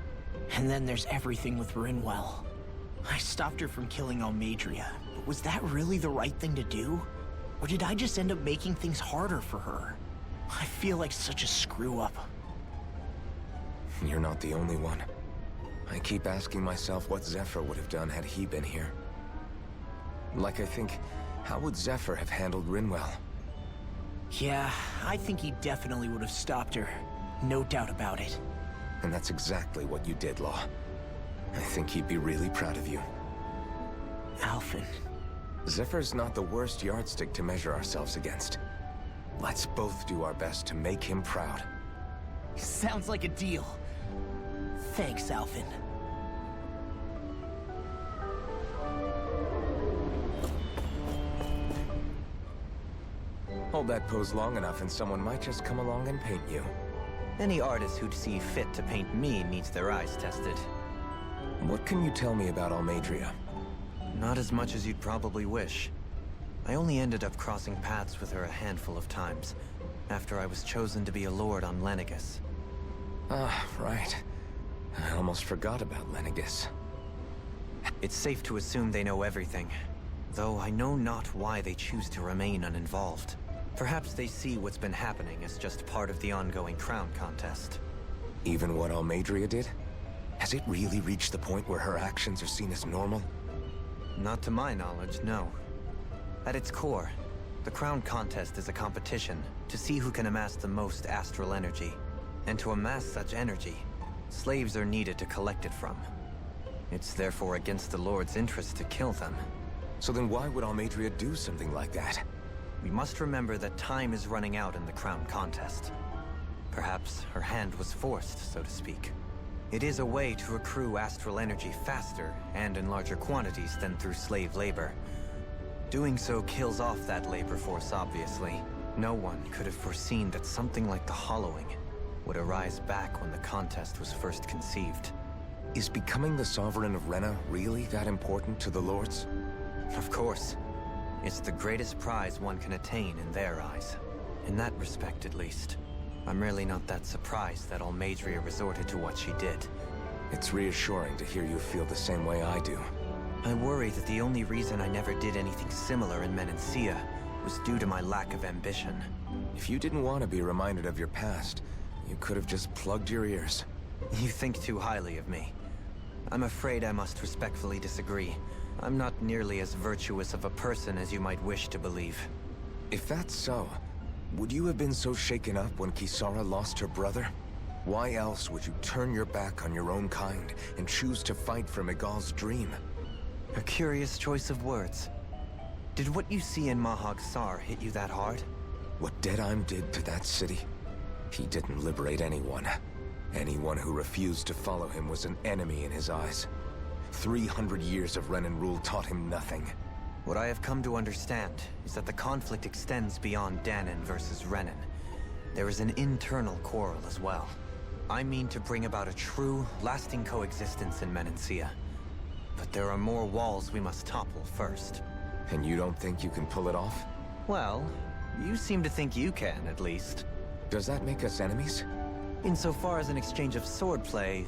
And then there's everything with Rinwell. I stopped her from killing Almadria, but was that really the right thing to do? Or did I just end up making things harder for her? I feel like such a screw-up. You're not the only one. I keep asking myself what Zephyr would have done had he been here. Like I think, how would Zephyr have handled Rinwell? Yeah, I think he definitely would have stopped her. No doubt about it. And that's exactly what you did, Law. I think he'd be really proud of you. Alphen. Zephyr's not the worst yardstick to measure ourselves against. Let's both do our best to make him proud. Sounds like a deal. Thanks, Alphen. Hold that pose long enough and someone might just come along and paint you. Any artist who'd see fit to paint me needs their eyes tested. What can you tell me about Almadria? Not as much as you'd probably wish. I only ended up crossing paths with her a handful of times, after I was chosen to be a lord on Lenegus. Ah, right. I almost forgot about Lenegus. It's safe to assume they know everything, though I know not why they choose to remain uninvolved. Perhaps they see what's been happening as just part of the ongoing crown contest. Even what Almadria did? Has it really reached the point where her actions are seen as normal? Not to my knowledge, no. At its core, the crown contest is a competition to see who can amass the most astral energy. And to amass such energy, slaves are needed to collect it from. It's therefore against the Lord's interest to kill them. So then why would Almadria do something like that? We must remember that time is running out in the crown contest. Perhaps her hand was forced, so to speak. It is a way to accrue astral energy faster and in larger quantities than through slave labor. Doing so kills off that labor force, obviously. No one could have foreseen that something like the Hollowing would arise back when the contest was first conceived. Is becoming the Sovereign of Rena really that important to the Lords? Of course. It's the greatest prize one can attain in their eyes. In that respect, at least. I'm really not that surprised that Almadria resorted to what she did. It's reassuring to hear you feel the same way I do. I worry that the only reason I never did anything similar in Menancia was due to my lack of ambition. If you didn't want to be reminded of your past, you could have just plugged your ears. You think too highly of me. I'm afraid I must respectfully disagree. I'm not nearly as virtuous of a person as you might wish to believe. If that's so, would you have been so shaken up when Kisara lost her brother? Why else would you turn your back on your own kind and choose to fight for Miguel's dream? A curious choice of words. Did what you see in Mahag Sar hit you that hard? What Deadheim did to that city? He didn't liberate anyone. Anyone who refused to follow him was an enemy in his eyes. 300 years of Renan rule taught him nothing. What I have come to understand is that the conflict extends beyond Danon versus Renan. There is an internal quarrel as well. I mean to bring about a true, lasting coexistence in Menancia. But there are more walls we must topple first. And you don't think you can pull it off? Well, you seem to think you can, at least. Does that make us enemies? Insofar as an exchange of swordplay...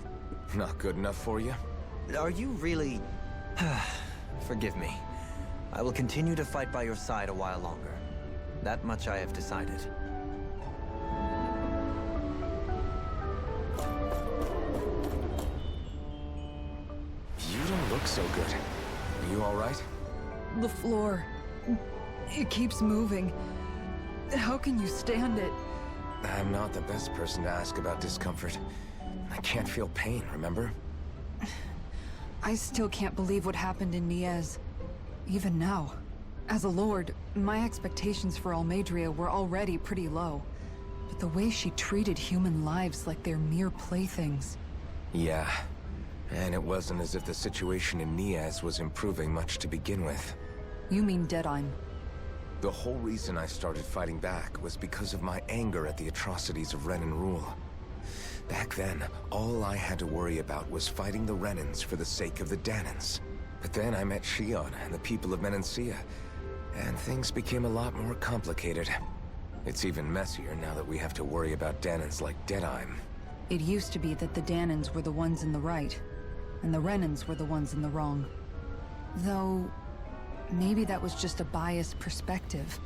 Not good enough for you? Are you really... Forgive me. I will continue to fight by your side a while longer. That much I have decided. You don't look so good. Are you alright? The floor. It keeps moving. How can you stand it? I'm not the best person to ask about discomfort. I can't feel pain, remember? I still can't believe what happened in Niez. Even now. As a lord, my expectations for Almeidrea were already pretty low. But the way she treated human lives like they're mere playthings... Yeah. And it wasn't as if the situation in Niez was improving much to begin with. You mean Deadheim? The whole reason I started fighting back was because of my anger at the atrocities of Renan rule. Back then, all I had to worry about was fighting the Renans for the sake of the Danans. But then I met Shion and the people of Menancia, and things became a lot more complicated. It's even messier now that we have to worry about Danans like Deadheim. It used to be that the Danans were the ones in the right, and the Renans were the ones in the wrong. Though, maybe that was just a biased perspective.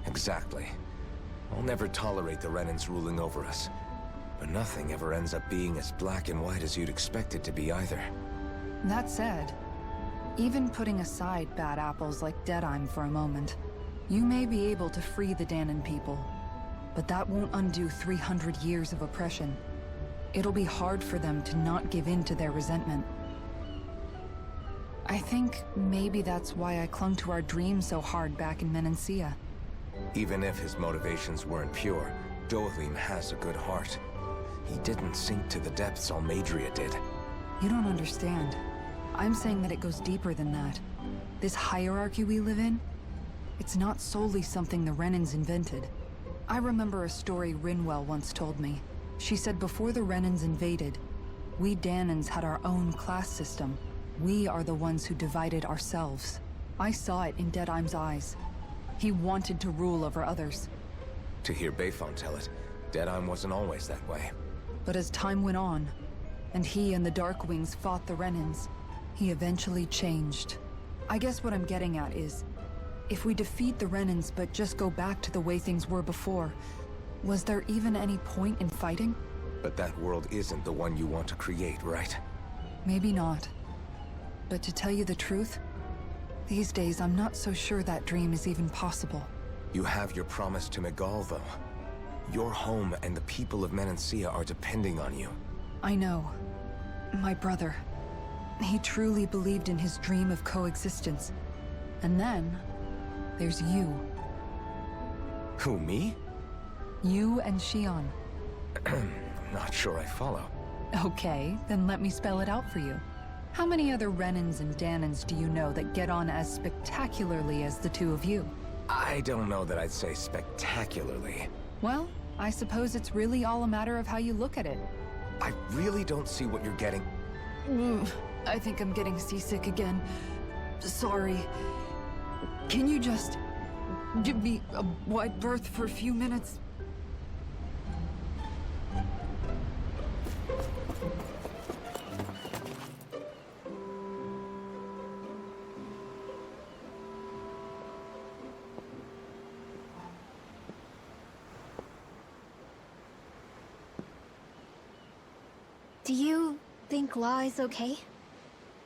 Exactly. I'll never tolerate the Renans ruling over us. But nothing ever ends up being as black and white as you'd expect it to be either. That said, even putting aside bad apples like Deadheim for a moment, you may be able to free the Danan people. But that won't undo 300 years of oppression. It'll be hard for them to not give in to their resentment. I think maybe that's why I clung to our dream so hard back in Menancia. Even if his motivations weren't pure, Dohalim has a good heart. He didn't sink to the depths Almeidrea did. You don't understand. I'm saying that it goes deeper than that. This hierarchy we live in, it's not solely something the Renans invented. I remember a story Rinwell once told me. She said before the Renans invaded, we Danans had our own class system. We are the ones who divided ourselves. I saw it in Deadheim's eyes. He wanted to rule over others. To hear Bayfon tell it, Deadheim wasn't always that way. But as time went on, and he and the Darkwings fought the Renans, he eventually changed. I guess what I'm getting at is, if we defeat the Renans but just go back to the way things were before, was there even any point in fighting? But that world isn't the one you want to create, right? Maybe not. But to tell you the truth, these days I'm not so sure that dream is even possible. You have your promise to Megal, though. Your home and the people of Menancia are depending on you. I know. My brother. He truly believed in his dream of coexistence. And then, there's you. Who, me? You and Shion. Not sure I follow. Okay, then let me spell it out for you. How many other Renans and Danans do you know that get on as spectacularly as the two of you? I don't know that I'd say spectacularly. Well, I suppose it's really all a matter of how you look at it. I really don't see what you're getting. I think I'm getting seasick again. Sorry. Can you just give me a wide berth for a few minutes? Do you think Law is okay?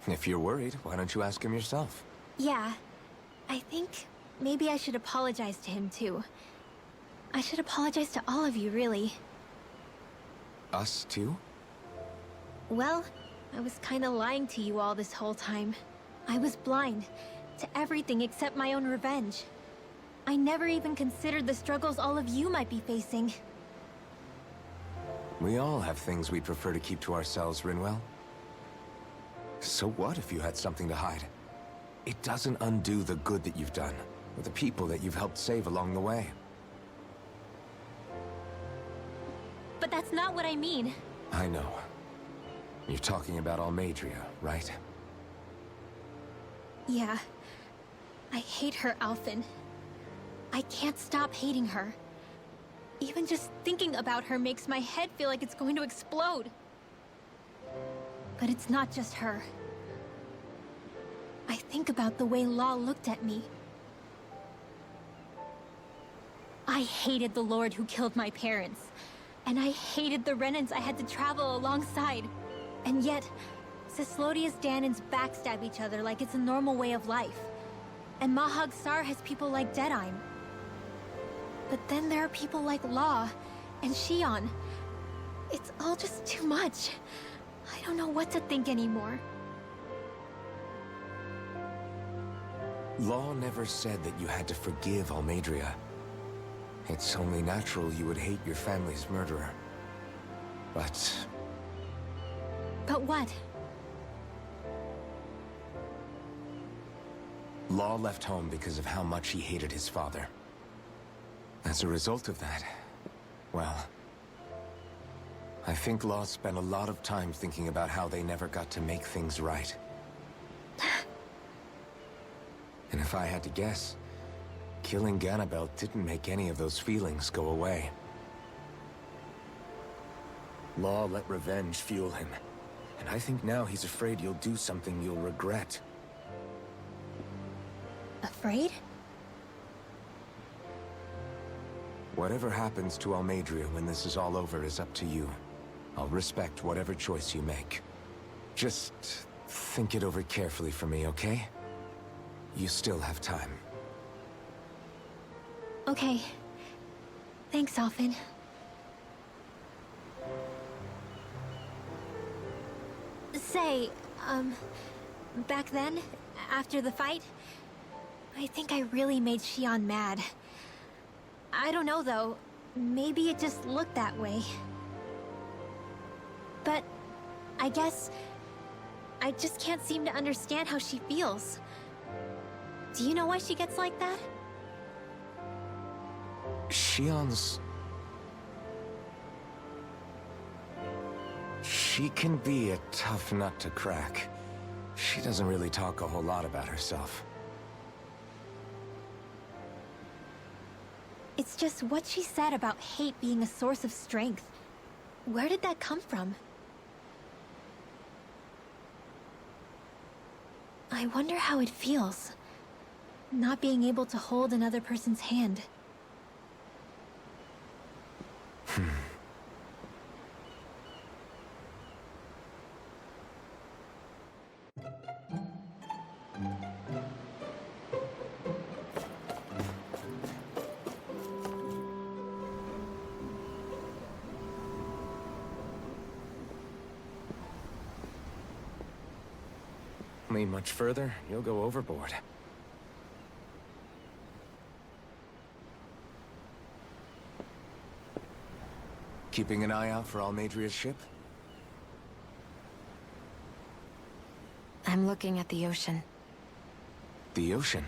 If you're worried, why don't you ask him yourself? Yeah. I think maybe I should apologize to him too. I should apologize to all of you, really. Us too? Well, I was kinda lying to you all this whole time. I was blind to everything except my own revenge. I never even considered the struggles all of you might be facing. We all have things we'd prefer to keep to ourselves, Rinwell. So what if you had something to hide? It doesn't undo the good that you've done, or the people that you've helped save along the way. But that's not what I mean. I know. You're talking about Almadria, right? Yeah. I hate her, Alphen. I can't stop hating her. Even just thinking about her makes my head feel like it's going to explode. But it's not just her. I think about the way Law looked at me. I hated the Lord who killed my parents. And I hated the Renans I had to travel alongside. And yet, Cyslodia's Danans backstab each other like it's a normal way of life. And Mahag Sar has people like Deadime. But then there are people like Law and Shion. It's all just too much. I don't know what to think anymore. Law never said that you had to forgive Almadria. It's only natural you would hate your family's murderer. But what? Law left home because of how much he hated his father. As a result of that, well, I think Law spent a lot of time thinking about how they never got to make things right. And if I had to guess, killing Ganabel didn't make any of those feelings go away. Law let revenge fuel him, and I think now he's afraid you'll do something you'll regret. Afraid? Whatever happens to Almadria when this is all over is up to you. I'll respect whatever choice you make. Just think it over carefully for me, okay? You still have time. Okay. Thanks, Alphen. Say, back then, after the fight, I think I really made Shion mad. I don't know, though. Maybe it just looked that way. But I guess I just can't seem to understand how she feels. Do you know why she gets like that? Shion's... She can be a tough nut to crack. She doesn't really talk a whole lot about herself. It's just what she said about hate being a source of strength. Where did that come from? I wonder how it feels, not being able to hold another person's hand. Lean much further, you'll go overboard. Keeping an eye out for Almadria's ship? I'm looking at the ocean. The ocean?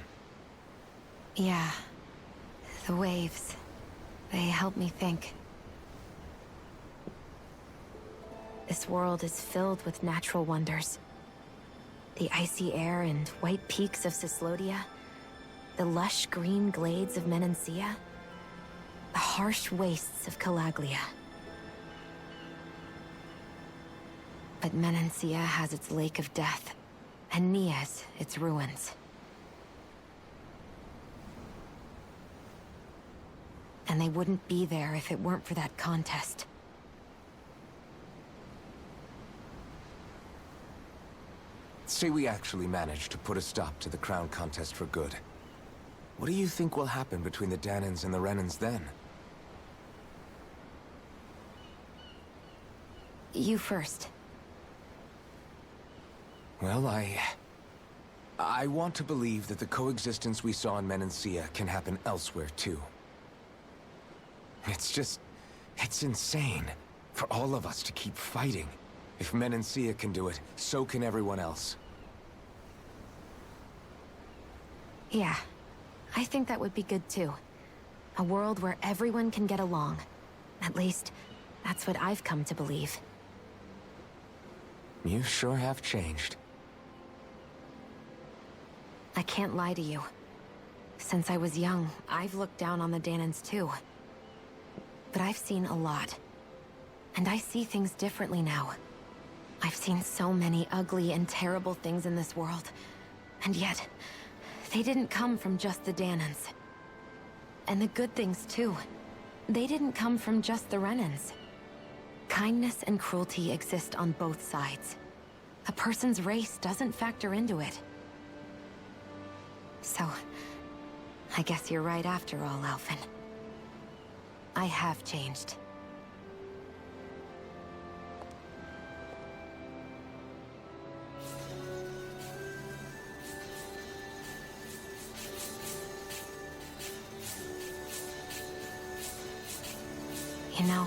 Yeah. The waves. They help me think. This world is filled with natural wonders. The icy air and white peaks of Cyslodia, the lush green glades of Menancia, the harsh wastes of Calaglia. But Menancia has its Lake of Death, and Nias its ruins. And they wouldn't be there if it weren't for that contest. Say we actually manage to put a stop to the crown contest for good. What do you think will happen between the Danans and the Renans then? You first. Well, I want to believe that the coexistence we saw in Menancia can happen elsewhere, too. It's insane for all of us to keep fighting. If Menancia can do it, so can everyone else. Yeah, I think that would be good too. A world where everyone can get along. At least, that's what I've come to believe. You sure have changed. I can't lie to you. Since I was young, I've looked down on the Danans too. But I've seen a lot. And I see things differently now. I've seen so many ugly and terrible things in this world. And yet, they didn't come from just the Danans. And the good things too. They didn't come from just the Renans. Kindness and cruelty exist on both sides. A person's race doesn't factor into it. So, I guess you're right after all, Alphen. I have changed. You know,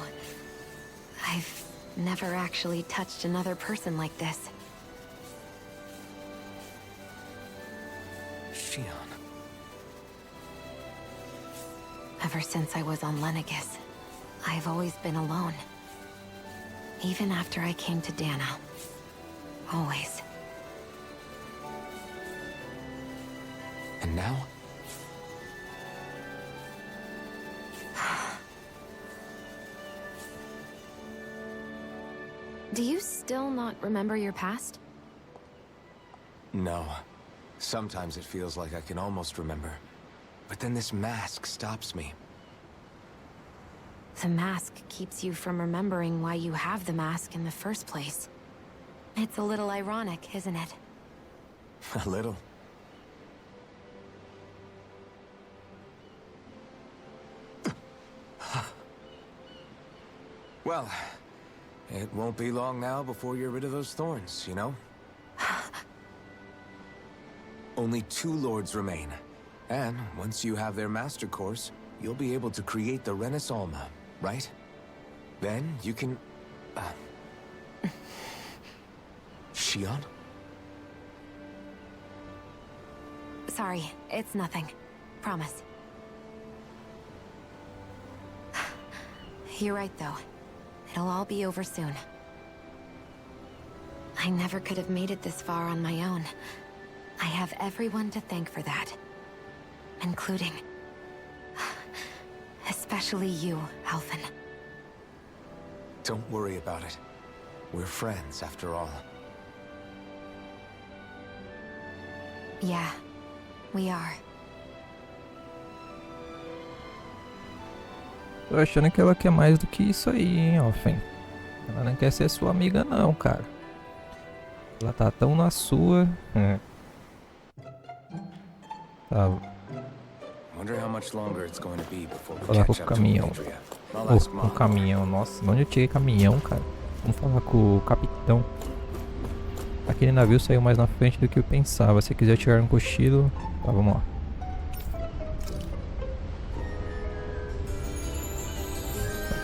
I've never actually touched another person like this. Shion. Ever since I was on Lenegis, I've always been alone. Even after I came to Dana. Always. And now? Do you still not remember your past? No. Sometimes it feels like I can almost remember. But then this mask stops me. The mask keeps you from remembering why you have the mask in the first place. It's a little ironic, isn't it? A little. Well, it won't be long now before you're rid of those thorns, you know? Only 2 lords remain. And once you have their master course, you'll be able to create the Renis Alma, right? Then you can... Shion? Sorry, it's nothing. Promise. You're right, though. It'll all be over soon. I never could have made it this far on my own. I have everyone to thank for that. Including... especially you, Alphen. Don't worry about it. We're friends, after all. Yeah, we are. Tô achando que ela quer mais do que isso aí, hein, Alphen. Ela não quer ser sua amiga não, cara. Ela tá tão na sua. Tá. Falar com o caminhão. Com o caminhão, nossa, de onde eu tirei caminhão, cara? Vamos falar com o capitão. Aquele navio saiu mais na frente do que eu pensava. Se quiser tirar um cochilo, tá, vamos lá.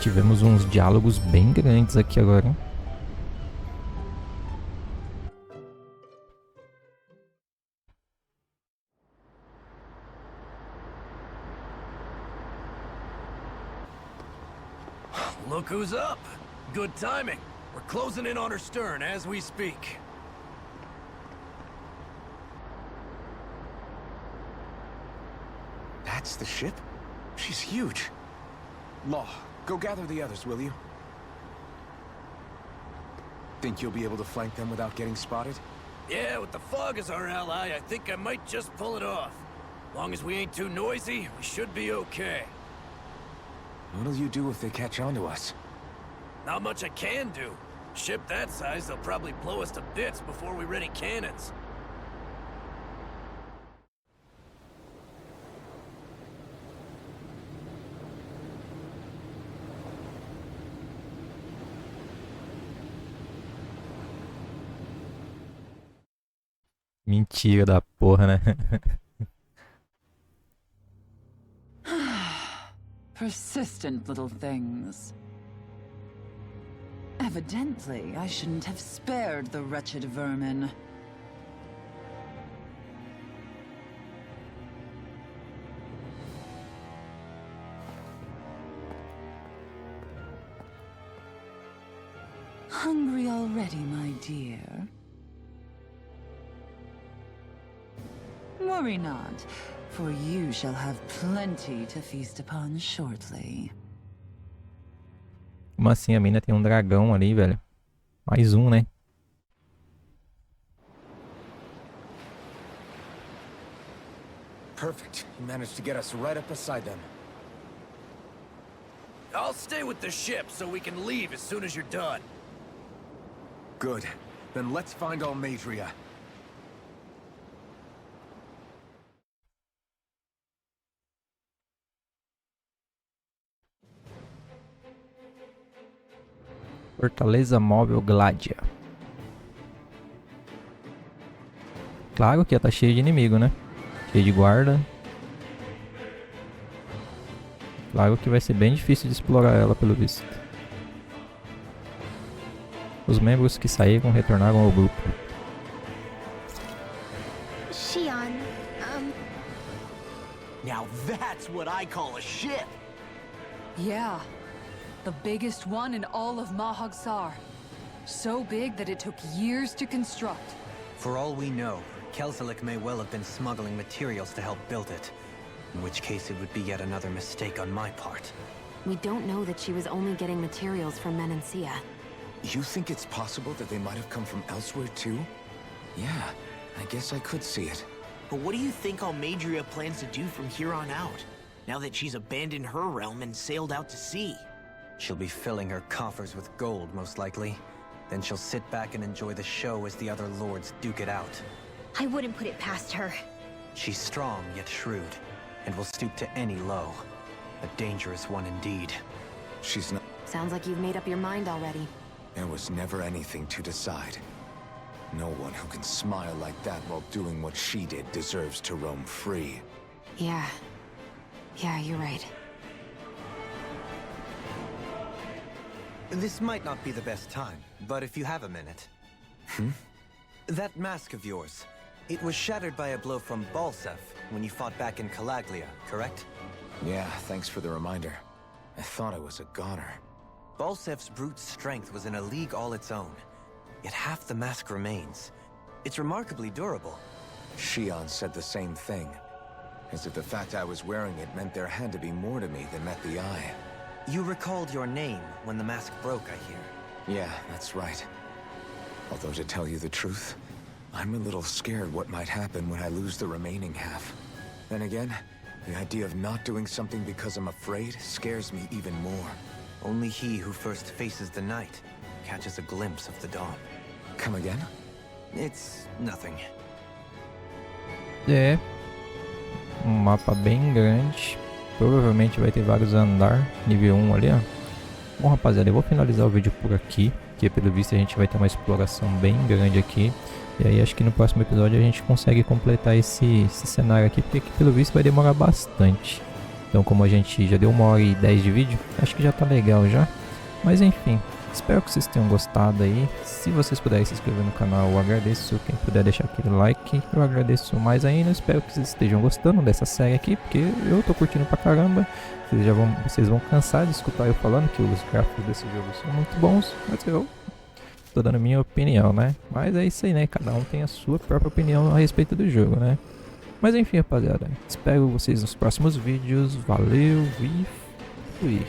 Tivemos uns diálogos bem grandes aqui agora, hein? Look who's up! Good timing. We're closing in on her stern as we speak. That's the ship? She's huge. Law, go gather the others, will you? Think you'll be able to flank them without getting spotted? Yeah, with the fog as our ally, I think I might just pull it off. Long as we ain't too noisy, we should be okay. What'll you do if they catch on to us? Not much I can do. Ship that size, they'll probably blow us to bits before we ready cannons. Mentira da porra, né? Persistent little things. Evidently, I shouldn't have spared the wretched vermin. Hungry already, my dear. Worry not, for you shall have plenty to feast upon shortly. Como assim? A mina tem um dragão ali, velho. Mais um, né? Perfect. You managed to get us right up beside them. I'll stay with the ship so we can leave as soon as you're done. Good. Then let's find Almadria. Fortaleza móvel Gladia. Claro que ela tá cheia de inimigo, né? Cheia de guarda. Claro que vai ser bem difícil de explorar ela, pelo visto. Os membros que saíram retornaram ao grupo. Shion, Now that's what I call a ship! Yeah. The biggest one in all of Mahagsar. So big that it took years to construct. For all we know, Kelzelik may well have been smuggling materials to help build it. In which case it would be yet another mistake on my part. We don't know that she was only getting materials from Menancia. You think it's possible that they might have come from elsewhere too? Yeah, I guess I could see it. But what do you think Almadria plans to do from here on out? Now that she's abandoned her realm and sailed out to sea? She'll be filling her coffers with gold, most likely. Then she'll sit back and enjoy the show as the other lords duke it out. I wouldn't put it past her. She's strong yet shrewd, and will stoop to any low. A dangerous one indeed. She's not... Sounds like you've made up your mind already. There was never anything to decide. No one who can smile like that while doing what she did deserves to roam free. Yeah, you're right. This might not be the best time, but if you have a minute. That mask of yours, it was shattered by a blow from Balsef when you fought back in Calaglia, correct? Yeah, thanks for the reminder. I thought I was a goner. Balsef's brute strength was in a league all its own, yet half the mask remains. It's remarkably durable. Shion said the same thing, as if the fact I was wearing it meant there had to be more to me than met the eye. You recalled your name when the mask broke, I hear. Yeah, that's right. Although to tell you the truth, I'm a little scared what might happen when I lose the remaining half. Then again, the idea of not doing something because I'm afraid scares me even more. Only he who first faces the night catches a glimpse of the dawn. Come again? It's nothing. É. Mapa bem grande. Provavelmente vai ter vários andar. Nível 1 ali, ó. Bom, rapaziada, eu vou finalizar o vídeo por aqui. Porque pelo visto a gente vai ter uma exploração bem grande aqui. E aí acho que no próximo episódio a gente consegue completar esse cenário aqui. Porque aqui, pelo visto vai demorar bastante. Então como a gente já deu 1h10 de vídeo, acho que já tá legal já. Mas enfim, espero que vocês tenham gostado aí. Se vocês puderem se inscrever no canal, eu agradeço. Quem puder deixar aquele like, eu agradeço mais ainda. Espero que vocês estejam gostando dessa série aqui, porque eu tô curtindo pra caramba. Vocês vão cansar de escutar eu falando que os gráficos desse jogo são muito bons. Mas eu tô dando a minha opinião, né? Mas é isso aí, né? Cada um tem a sua própria opinião a respeito do jogo, né? Mas enfim, rapaziada. Espero vocês nos próximos vídeos. Valeu e fui!